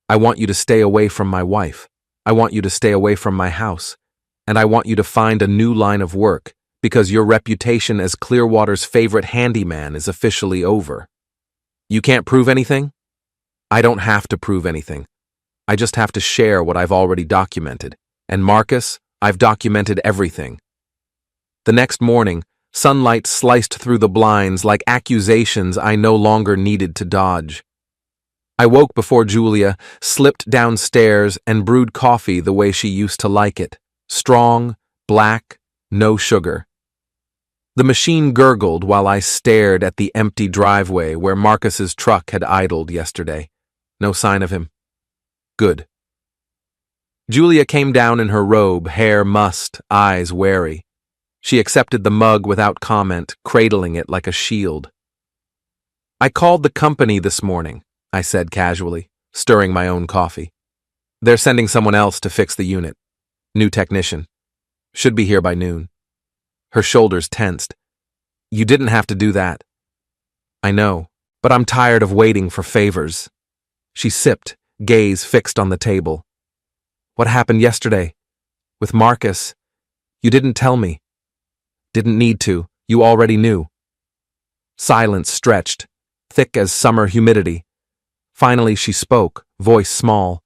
[SPEAKER 1] "I want you to stay away from my wife. I want you to stay away from my house. And I want you to find a new line of work, because your reputation as Clearwater's favorite handyman is officially over." "You can't prove anything?" "I don't have to prove anything. I just have to share what I've already documented. And Marcus, I've documented everything." The next morning, sunlight sliced through the blinds like accusations I no longer needed to dodge. I woke before Julia, slipped downstairs, and brewed coffee the way she used to like it. Strong, black, no sugar. The machine gurgled while I stared at the empty driveway where Marcus's truck had idled yesterday. No sign of him. Good. Julia came down in her robe, hair mussed, eyes wary. She accepted the mug without comment, cradling it like a shield. "I called the company this morning," I said casually, stirring my own coffee. "They're sending someone else to fix the unit. New technician. Should be here by noon." Her shoulders tensed. "You didn't have to do that." "I know, but I'm tired of waiting for favors." She sipped, gaze fixed on the table. "What happened yesterday? With Marcus? You didn't tell me." "Didn't need to. You already knew." Silence stretched, thick as summer humidity. Finally she spoke, voice small.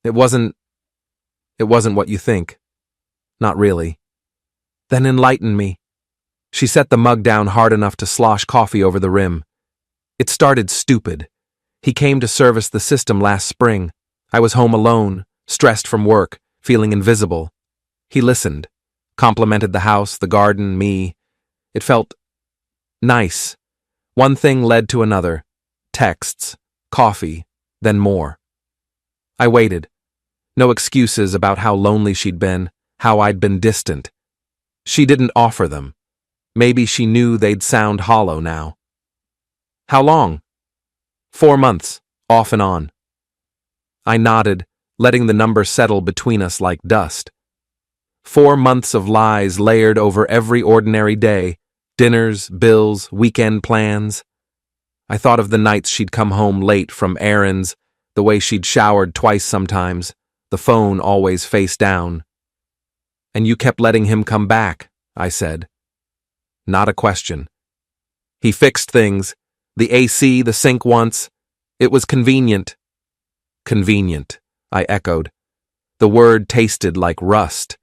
[SPEAKER 1] It wasn't what you think. Not really." "Then enlighten me." She set the mug down hard enough to slosh coffee over the rim. "It started stupid. He came to service the system last spring. I was home alone, stressed from work, feeling invisible. He listened, complimented the house, the garden, me. It felt nice. One thing led to another. Texts, coffee, then more. I waited. No excuses about how lonely she'd been, how I'd been distant. She didn't offer them. Maybe she knew they'd sound hollow now. "How long?" 4 months, off and on." I nodded, letting the number settle between us like dust. 4 months of lies layered over every ordinary day, dinners, bills, weekend plans. I thought of the nights she'd come home late from errands, the way she'd showered twice sometimes, the phone always face down. "And you kept letting him come back," I said. Not a question. "He fixed things, the AC, the sink once. It was convenient." "Convenient," I echoed. The word tasted like rust.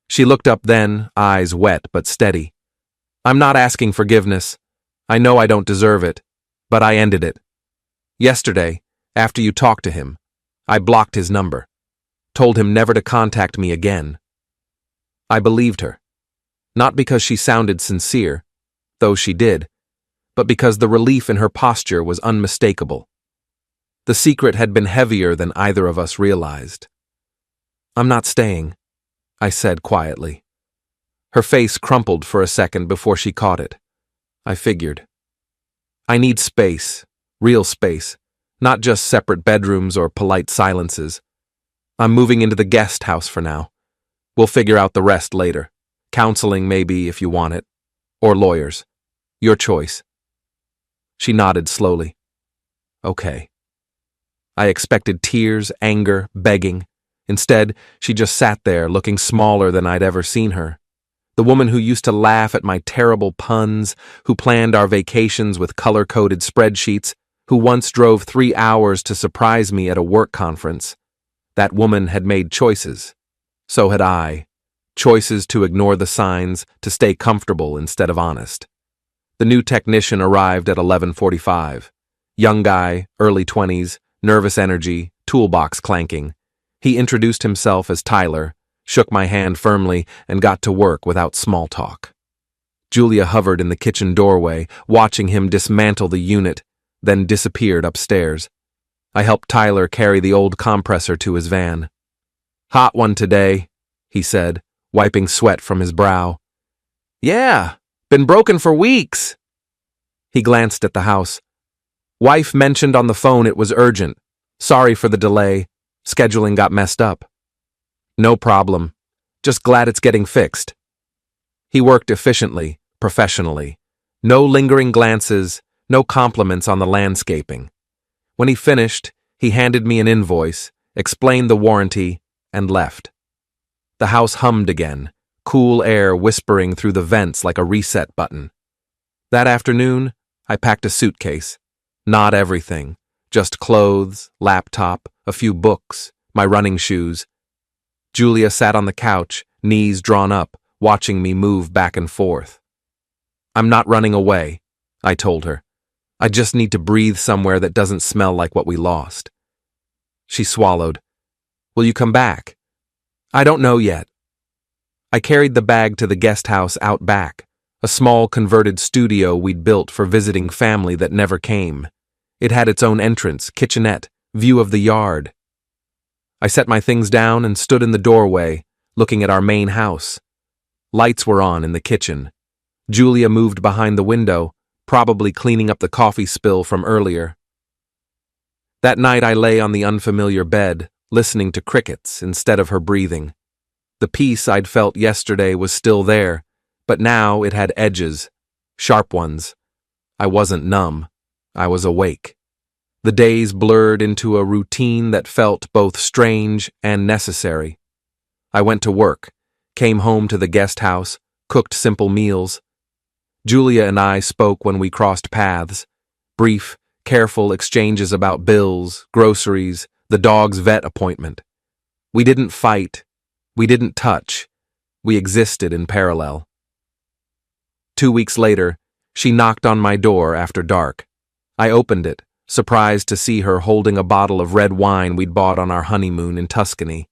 [SPEAKER 1] She looked up then, eyes wet but steady. "I'm not asking forgiveness. I know I don't deserve it, but I ended it. Yesterday, after you talked to him, I blocked his number, told him never to contact me again." I believed her, not because she sounded sincere, though she did, but because the relief in her posture was unmistakable. The secret had been heavier than either of us realized. "I'm not staying," I said quietly. Her face crumpled for a second before she caught it. I figured. "I need space, real space, not just separate bedrooms or polite silences. I'm moving into the guest house for now. We'll figure out the rest later. Counseling maybe if you want it. Or lawyers. Your choice." She nodded slowly. "Okay." I expected tears, anger, begging. Instead, she just sat there looking smaller than I'd ever seen her. The woman who used to laugh at my terrible puns, who planned our vacations with color-coded spreadsheets, who once drove 3 hours to surprise me at a work conference. That woman had made choices. So had I. Choices to ignore the signs, to stay comfortable instead of honest. The new technician arrived at 11:45. Young guy, early 20s, nervous energy, toolbox clanking. He introduced himself as Tyler, shook my hand firmly, and got to work without small talk. Julia hovered in the kitchen doorway, watching him dismantle the unit, then disappeared upstairs. I helped Tyler carry the old compressor to his van. "Hot one today," he said, wiping sweat from his brow. "Yeah, been broken for weeks." He glanced at the house. "Wife mentioned on the phone it was urgent. Sorry for the delay. Scheduling got messed up." "No problem. Just glad it's getting fixed." He worked efficiently, professionally. No lingering glances, no compliments on the landscaping. When he finished, he handed me an invoice, explained the warranty, and left. The house hummed again, cool air whispering through the vents like a reset button. That afternoon, I packed a suitcase. Not everything, just clothes, laptop, a few books, my running shoes. Julia sat on the couch, knees drawn up, watching me move back and forth. "I'm not running away," I told her. "I just need to breathe somewhere that doesn't smell like what we lost." She swallowed. "Will you come back?" "I don't know yet." I carried the bag to the guest house out back, a small converted studio we'd built for visiting family that never came. It had its own entrance, kitchenette, view of the yard. I set my things down and stood in the doorway, looking at our main house. Lights were on in the kitchen. Julia moved behind the window, probably cleaning up the coffee spill from earlier. That night I lay on the unfamiliar bed, listening to crickets instead of her breathing. The peace I'd felt yesterday was still there, but now it had edges, sharp ones. I wasn't numb. I was awake. The days blurred into a routine that felt both strange and necessary. I went to work, came home to the guest house, cooked simple meals. Julia and I spoke when we crossed paths, brief, careful exchanges about bills, groceries, the dog's vet appointment. We didn't fight. We didn't touch. We existed in parallel. 2 weeks later, she knocked on my door after dark. I opened it, surprised to see her holding a bottle of red wine we'd bought on our honeymoon in Tuscany.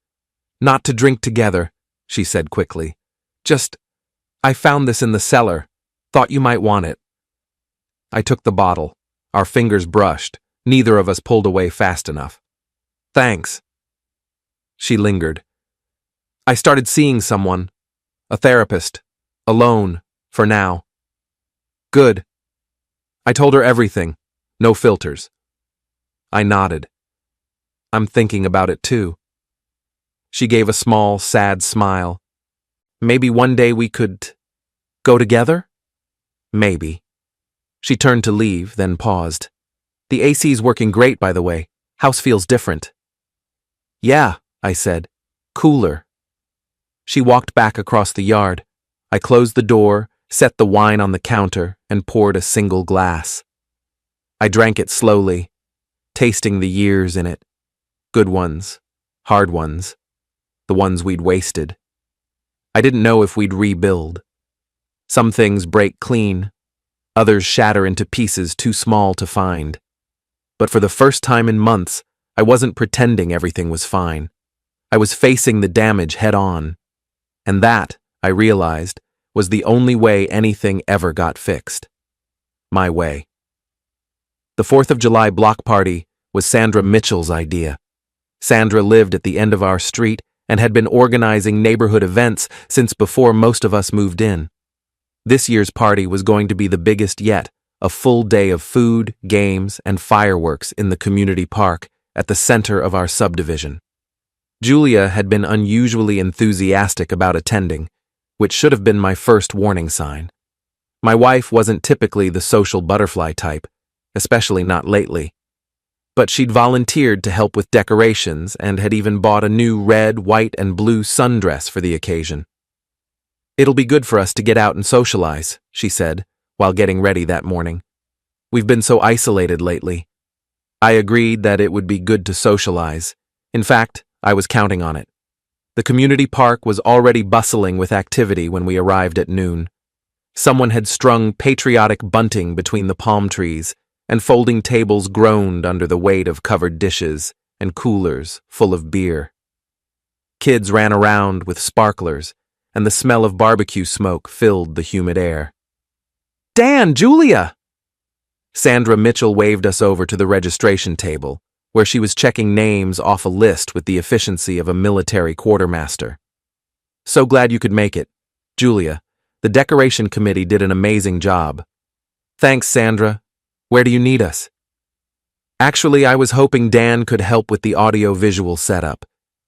[SPEAKER 1] "Not to drink together," she said quickly. "Just, I found this in the cellar. Thought you might want it." I took the bottle. Our fingers brushed. Neither of us pulled away fast enough. "Thanks." She lingered. "I started seeing someone. A therapist. Alone. For now." "Good." I told her everything. No filters. I nodded. I'm thinking about it too. She gave a small, sad smile. Maybe one day we could go together? Maybe. She turned to leave, then paused. The AC's working great, by the way. House feels different. Yeah, I said. Cooler. She walked back across the yard. I closed the door, set the wine on the counter, and poured a single glass. I drank it slowly, tasting the years in it. Good ones, hard ones, the ones we'd wasted. I didn't know if we'd rebuild. Some things break clean, others shatter into pieces too small to find. But for the first time in months, I wasn't pretending everything was fine. I was facing the damage head on. And that, I realized, was the only way anything ever got fixed. My way. The 4th of July block party was Sandra Mitchell's idea. Sandra lived at the end of our street and had been organizing neighborhood events since before most of us moved in. This year's party was going to be the biggest yet, a full day of food, games, and fireworks in the community park at the center of our subdivision. Julia had been unusually enthusiastic about attending, which should have been my first warning sign. My wife wasn't typically the social butterfly type, especially not lately. But she'd volunteered to help with decorations and had even bought a new red, white, and blue sundress for the occasion. It'll be good for us to get out and socialize, she said, while getting ready that morning. We've been so isolated lately. I agreed that it would be good to socialize. In fact, I was counting on it. The community park was already bustling with activity when we arrived at noon. Someone had strung patriotic bunting between the palm trees, and folding tables groaned under the weight of covered dishes and coolers full of beer. Kids ran around with sparklers, and the smell of barbecue smoke filled the humid air. Dan, Julia! Sandra Mitchell waved us over to the registration table, where she was checking names off a list with the efficiency of a military quartermaster. So glad you could make it. Julia, the decoration committee did an amazing job. Thanks, Sandra. Where do you need us? Actually, I was hoping Dan could help with the audio-visual setup.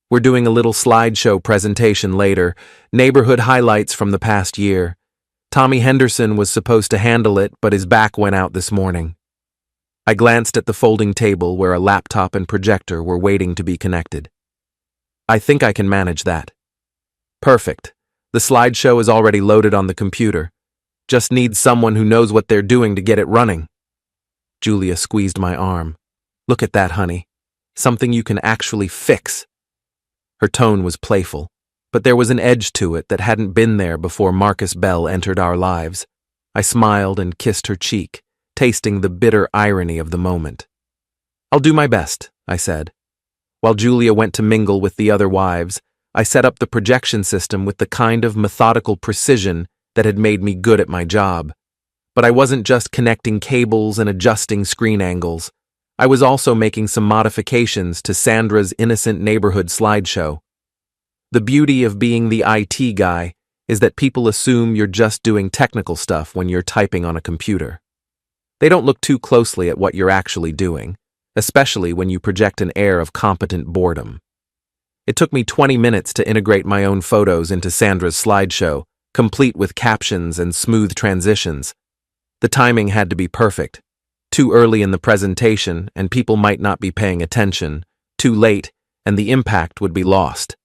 [SPEAKER 1] We're doing a little slideshow presentation later, neighborhood highlights from the past year. Tommy Henderson was supposed to handle it, but his back went out this morning. I glanced at the folding table where a laptop and projector were waiting to be connected. I think I can manage that. Perfect. The slideshow is already loaded on the computer. Just need someone who knows what they're doing to get it running. Julia squeezed my arm. Look at that, honey. Something you can actually fix. Her tone was playful, but there was an edge to it that hadn't been there before Marcus Bell entered our lives. I smiled and kissed her cheek, tasting the bitter irony of the moment. I'll do my best, I said. While Julia went to mingle with the other wives, I set up the projection system with the kind of methodical precision that had made me good at my job. But I wasn't just connecting cables and adjusting screen angles. I was also making some modifications to Sandra's innocent neighborhood slideshow. The beauty of being the IT guy is that people assume you're just doing technical stuff when you're typing on a computer. They don't look too closely at what you're actually doing, especially when you project an air of competent boredom. It took me 20 minutes to integrate my own photos into Sandra's slideshow, complete with captions and smooth transitions. The timing had to be perfect. Too early in the presentation, and people might not be paying attention. Too late, and the impact would be lost.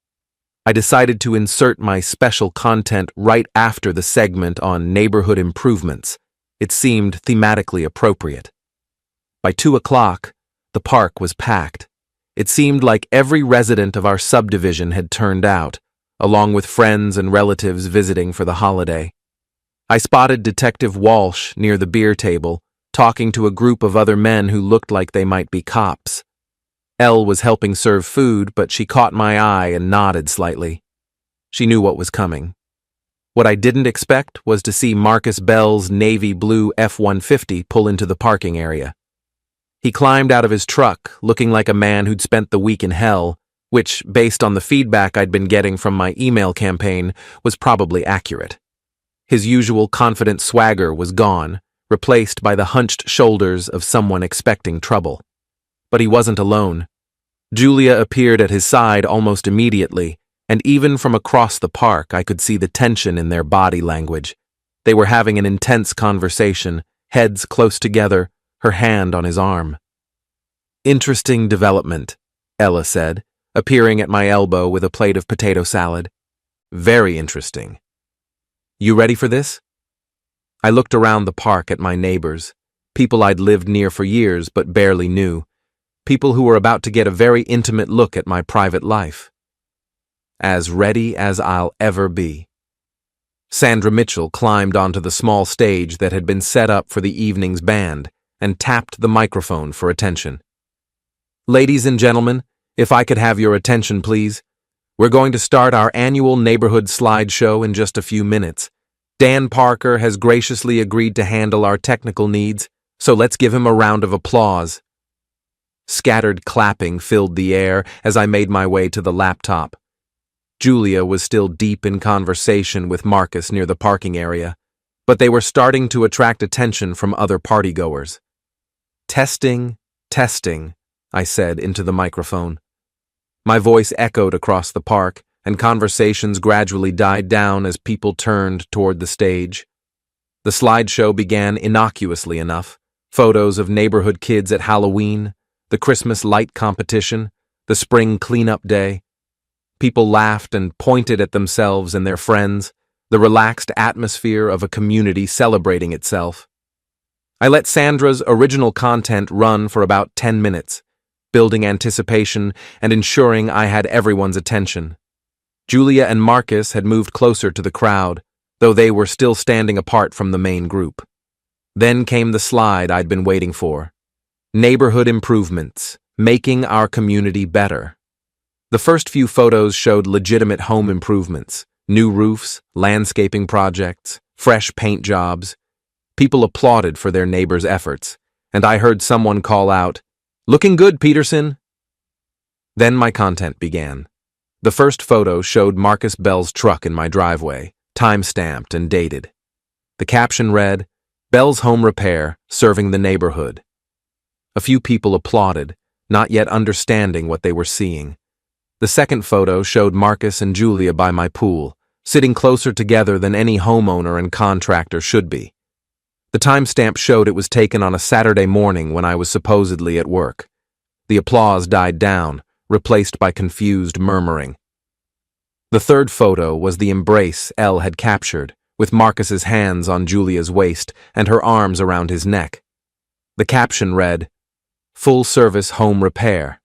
[SPEAKER 1] I decided to insert my special content right after the segment on neighborhood improvements. It seemed thematically appropriate. By 2 o'clock, the park was packed. It seemed like every resident of our subdivision had turned out, along with friends and relatives visiting for the holiday. I spotted Detective Walsh near the beer table, talking to a group of other men who looked like they might be cops. Elle was helping serve food, but she caught my eye and nodded slightly. She knew what was coming. What I didn't expect was to see Marcus Bell's navy blue F-150 pull into the parking area. He climbed out of his truck, looking like a man who'd spent the week in hell, which, based on the feedback I'd been getting from my email campaign, was probably accurate. His usual confident swagger was gone, replaced by the hunched shoulders of someone expecting trouble. But he wasn't alone. Julia appeared at his side almost immediately, and even from across the park I could see the tension in their body language. They were having an intense conversation, heads close together, her hand on his arm. "Interesting development," Ella said, appearing at my elbow with a plate of potato salad. "Very interesting. You ready for this?" I looked around the park at my neighbors, people I'd lived near for years but barely knew, people who were about to get a very intimate look at my private life. As ready as I'll ever be. Sandra Mitchell climbed onto the small stage that had been set up for the evening's band and tapped the microphone for attention. "Ladies and gentlemen, if I could have your attention, please. We're going to start our annual neighborhood slideshow in just a few minutes. Dan Parker has graciously agreed to handle our technical needs, so let's give him a round of applause." Scattered clapping filled the air as I made my way to the laptop. Julia was still deep in conversation with Marcus near the parking area, but they were starting to attract attention from other partygoers. "Testing, testing," I said into the microphone. My voice echoed across the park, and conversations gradually died down as people turned toward the stage. The slideshow began innocuously enough. Photos of neighborhood kids at Halloween, the Christmas light competition, the spring cleanup day. People laughed and pointed at themselves and their friends, the relaxed atmosphere of a community celebrating itself. I let Sandra's original content run for about 10 minutes, building anticipation and ensuring I had everyone's attention. Julia and Marcus had moved closer to the crowd, though they were still standing apart from the main group. Then came the slide I'd been waiting for. Neighborhood improvements, making our community better. The first few photos showed legitimate home improvements, new roofs, landscaping projects, fresh paint jobs. People applauded for their neighbors' efforts, and I heard someone call out, "Looking good, Peterson." Then my content began. The first photo showed Marcus Bell's truck in my driveway, time-stamped and dated. The caption read, "Bell's Home Repair, serving the neighborhood." A few people applauded, not yet understanding what they were seeing. The second photo showed Marcus and Julia by my pool, sitting closer together than any homeowner and contractor should be. The timestamp showed it was taken on a Saturday morning when I was supposedly at work. The applause died down, replaced by confused murmuring. The third photo was the embrace Elle had captured, with Marcus's hands on Julia's waist and her arms around his neck. The caption read, "Full-service home repair."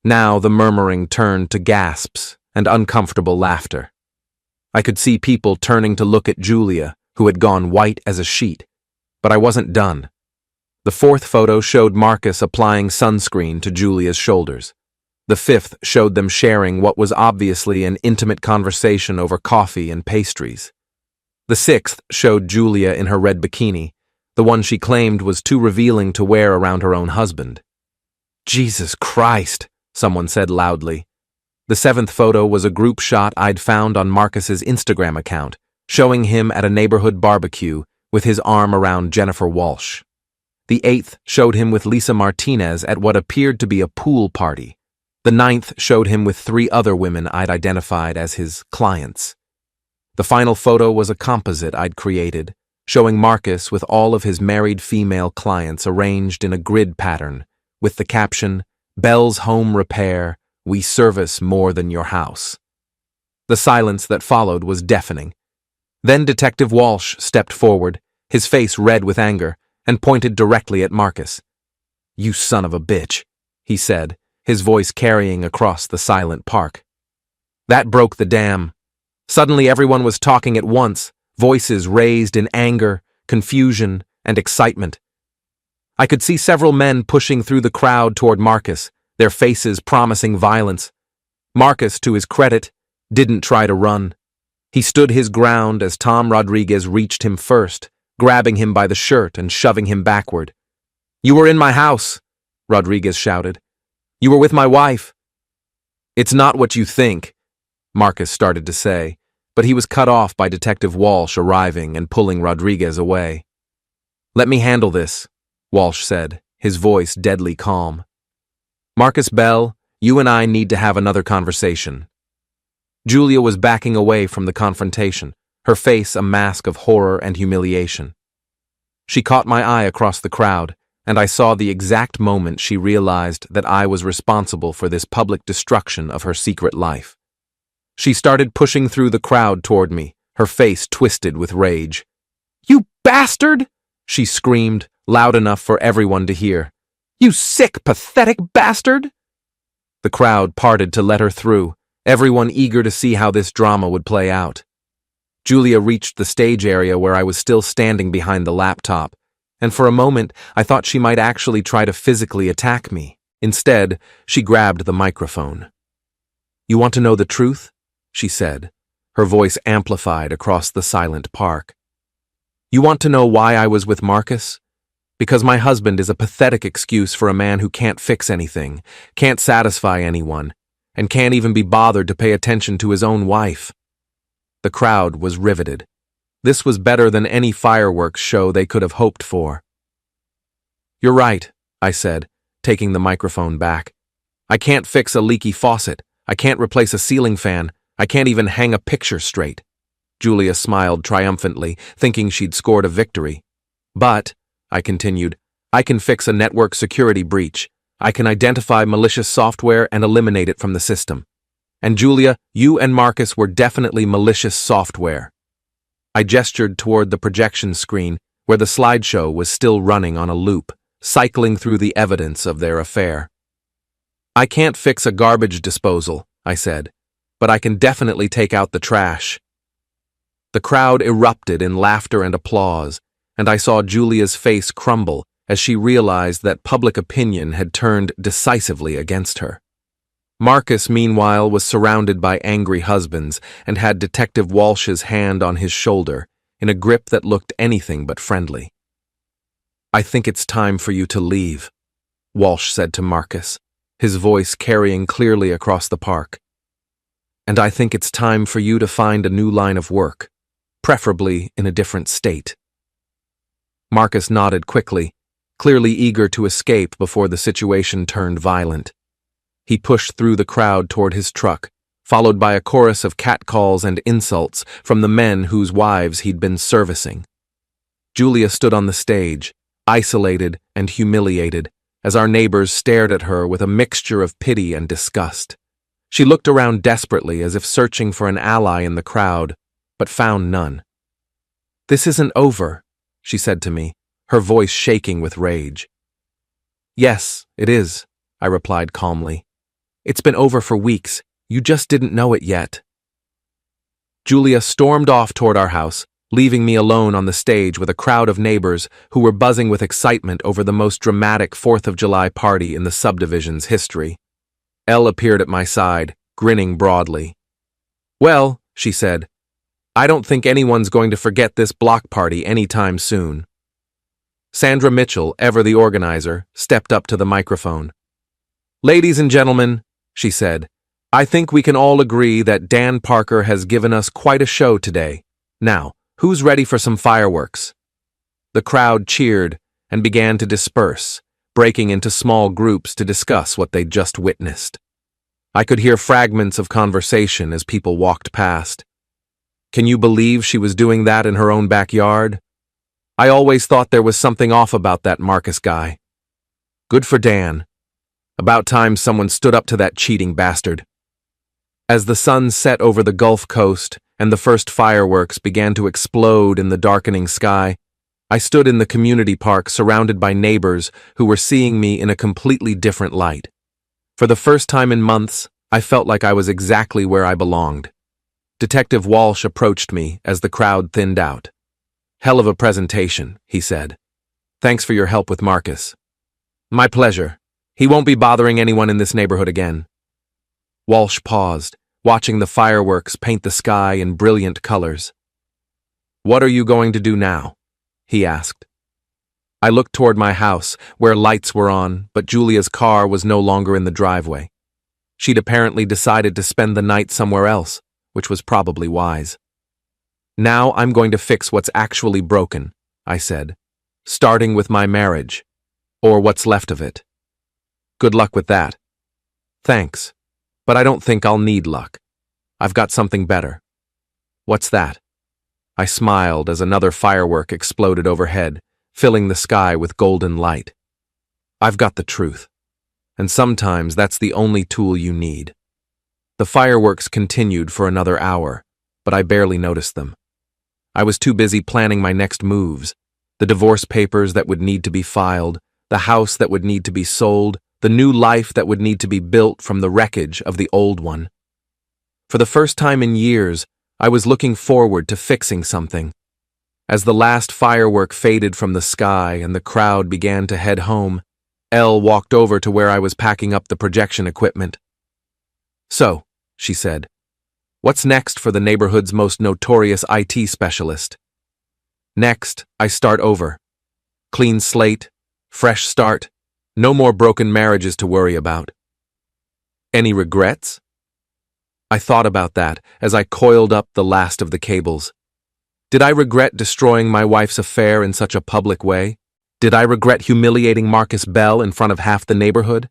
[SPEAKER 1] Now the murmuring turned to gasps and uncomfortable laughter. I could see people turning to look at Julia, who had gone white as a sheet. But I wasn't done. The fourth photo showed Marcus applying sunscreen to Julia's shoulders. The fifth showed them sharing what was obviously an intimate conversation over coffee and pastries. The sixth showed Julia in her red bikini, the one she claimed was too revealing to wear around her own husband. "Jesus Christ," someone said loudly. The seventh photo was a group shot I'd found on Marcus's Instagram account, showing him at a neighborhood barbecue with his arm around Jennifer Walsh. The eighth showed him with Lisa Martinez at what appeared to be a pool party. The ninth showed him with 3 other women I'd identified as his clients. The final photo was a composite I'd created, showing Marcus with all of his married female clients arranged in a grid pattern, with the caption, "Bell's Home Repair, we service more than your house." The silence that followed was deafening. Then Detective Walsh stepped forward, his face red with anger, and pointed directly at Marcus. "You son of a bitch," he said, his voice carrying across the silent park. That broke the dam. Suddenly everyone was talking at once, voices raised in anger, confusion, and excitement. I could see several men pushing through the crowd toward Marcus, their faces promising violence. Marcus, to his credit, didn't try to run. He stood his ground as Tom Rodriguez reached him first, grabbing him by the shirt and shoving him backward. "You were in my house," Rodriguez shouted. "You were with my wife." "It's not what you think," Marcus started to say, but he was cut off by Detective Walsh arriving and pulling Rodriguez away. "Let me handle this," Walsh said, his voice deadly calm. "Marcus Bell, You and I need to have another conversation." Julia was backing away from the confrontation, her face a mask of horror and humiliation. She caught my eye across the crowd, and I saw the exact moment she realized that I was responsible for this public destruction of her secret life. She started pushing through the crowd toward me, her face twisted with rage. "You bastard!" she screamed, loud enough for everyone to hear. "You sick, pathetic bastard!" The crowd parted to let her through, everyone eager to see how this drama would play out. Julia reached the stage area where I was still standing behind the laptop, and for a moment I thought she might actually try to physically attack me. Instead, she grabbed the microphone. "You want to know the truth?" she said, her voice amplified across the silent park. "You want to know why I was with Marcus? Because my husband is a pathetic excuse for a man who can't fix anything, can't satisfy anyone, and can't even be bothered to pay attention to his own wife." The crowd was riveted. This was better than any fireworks show they could have hoped for. "You're right," I said, taking the microphone back. "I can't fix a leaky faucet. I can't replace a ceiling fan. I can't even hang a picture straight." Julia smiled triumphantly, thinking she'd scored a victory. "But," I continued, "I can fix a network security breach. I can identify malicious software and eliminate it from the system. And Julia, you and Marcus were definitely malicious software." I gestured toward the projection screen, where the slideshow was still running on a loop, cycling through the evidence of their affair. "I can't fix a garbage disposal," I said, "but I can definitely take out the trash." The crowd erupted in laughter and applause, and I saw Julia's face crumble as she realized that public opinion had turned decisively against her. Marcus, meanwhile, was surrounded by angry husbands and had Detective Walsh's hand on his shoulder in a grip that looked anything but friendly. "I think it's time for you to leave," Walsh said to Marcus, his voice carrying clearly across the park. "And I think it's time for you to find a new line of work, preferably in a different state." Marcus nodded quickly, clearly eager to escape before the situation turned violent. He pushed through the crowd toward his truck, followed by a chorus of catcalls and insults from the men whose wives he'd been servicing. Julia stood on the stage, isolated and humiliated, as our neighbors stared at her with a mixture of pity and disgust. She looked around desperately as if searching for an ally in the crowd, but found none. "This isn't over," she said to me, her voice shaking with rage. "Yes, it is," I replied calmly. "It's been over for weeks. You just didn't know it yet." Julia stormed off toward our house, leaving me alone on the stage with a crowd of neighbors who were buzzing with excitement over the most dramatic 4th of July party in the subdivision's history. Elle appeared at my side, grinning broadly. "Well," she said, "I don't think anyone's going to forget this block party anytime soon." Sandra Mitchell, ever the organizer, stepped up to the microphone. "Ladies and gentlemen," she said, "I think we can all agree that Dan Parker has given us quite a show today. Now, who's ready for some fireworks?" The crowd cheered and began to disperse, breaking into small groups to discuss what they'd just witnessed. I could hear fragments of conversation as people walked past. "Can you believe she was doing that in her own backyard? I always thought there was something off about that Marcus guy. Good for Dan. About time someone stood up to that cheating bastard." As the sun set over the Gulf Coast and the first fireworks began to explode in the darkening sky, I stood in the community park surrounded by neighbors who were seeing me in a completely different light. For the first time in months, I felt like I was exactly where I belonged. Detective Walsh approached me as the crowd thinned out. "Hell of a presentation," he said. "Thanks for your help with Marcus." "My pleasure. He won't be bothering anyone in this neighborhood again." Walsh paused, watching the fireworks paint the sky in brilliant colors. "What are you going to do now?" he asked. I looked toward my house, where lights were on, but Julia's car was no longer in the driveway. She'd apparently decided to spend the night somewhere else, which was probably wise. "Now I'm going to fix what's actually broken," I said, "starting with my marriage, or what's left of it. Good luck with that." Thanks, but I don't think I'll need luck. I've got something better. What's that? I smiled as another firework exploded overhead, filling the sky with golden light. I've got the truth. And sometimes that's the only tool you need. The fireworks continued for another hour, but I barely noticed them. I was too busy planning my next moves, the divorce papers that would need to be filed, the house that would need to be sold, the new life that would need to be built from the wreckage of the old one. For the first time in years, I was looking forward to fixing something. As the last firework faded from the sky and the crowd began to head home, Elle walked over to where I was packing up the projection equipment. "So," she said, "what's next for the neighborhood's most notorious IT specialist?" "Next, I start over. Clean slate, fresh start, no more broken marriages to worry about." "Any regrets?" I thought about that as I coiled up the last of the cables. Did I regret destroying my wife's affair in such a public way? Did I regret humiliating Marcus Bell in front of half the neighborhood?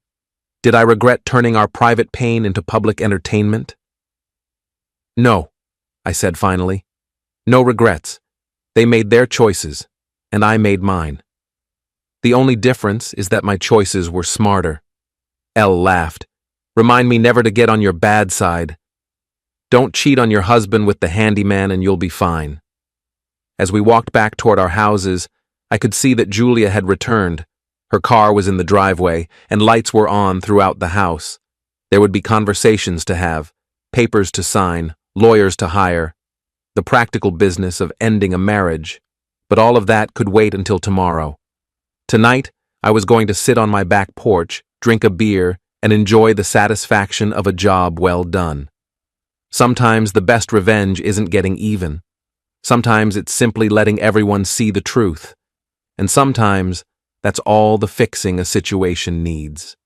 [SPEAKER 1] Did I regret turning our private pain into public entertainment? "No," I said finally. "No regrets. They made their choices, and I made mine. The only difference is that my choices were smarter." Elle laughed. "Remind me never to get on your bad side. Don't cheat on your husband with the handyman and you'll be fine." As we walked back toward our houses, I could see that Julia had returned. Her car was in the driveway, and lights were on throughout the house. There would be conversations to have, papers to sign, lawyers to hire, the practical business of ending a marriage, but all of that could wait until tomorrow. Tonight, I was going to sit on my back porch, drink a beer, and enjoy the satisfaction of a job well done. Sometimes the best revenge isn't getting even. Sometimes it's simply letting everyone see the truth. And sometimes that's all the fixing a situation needs.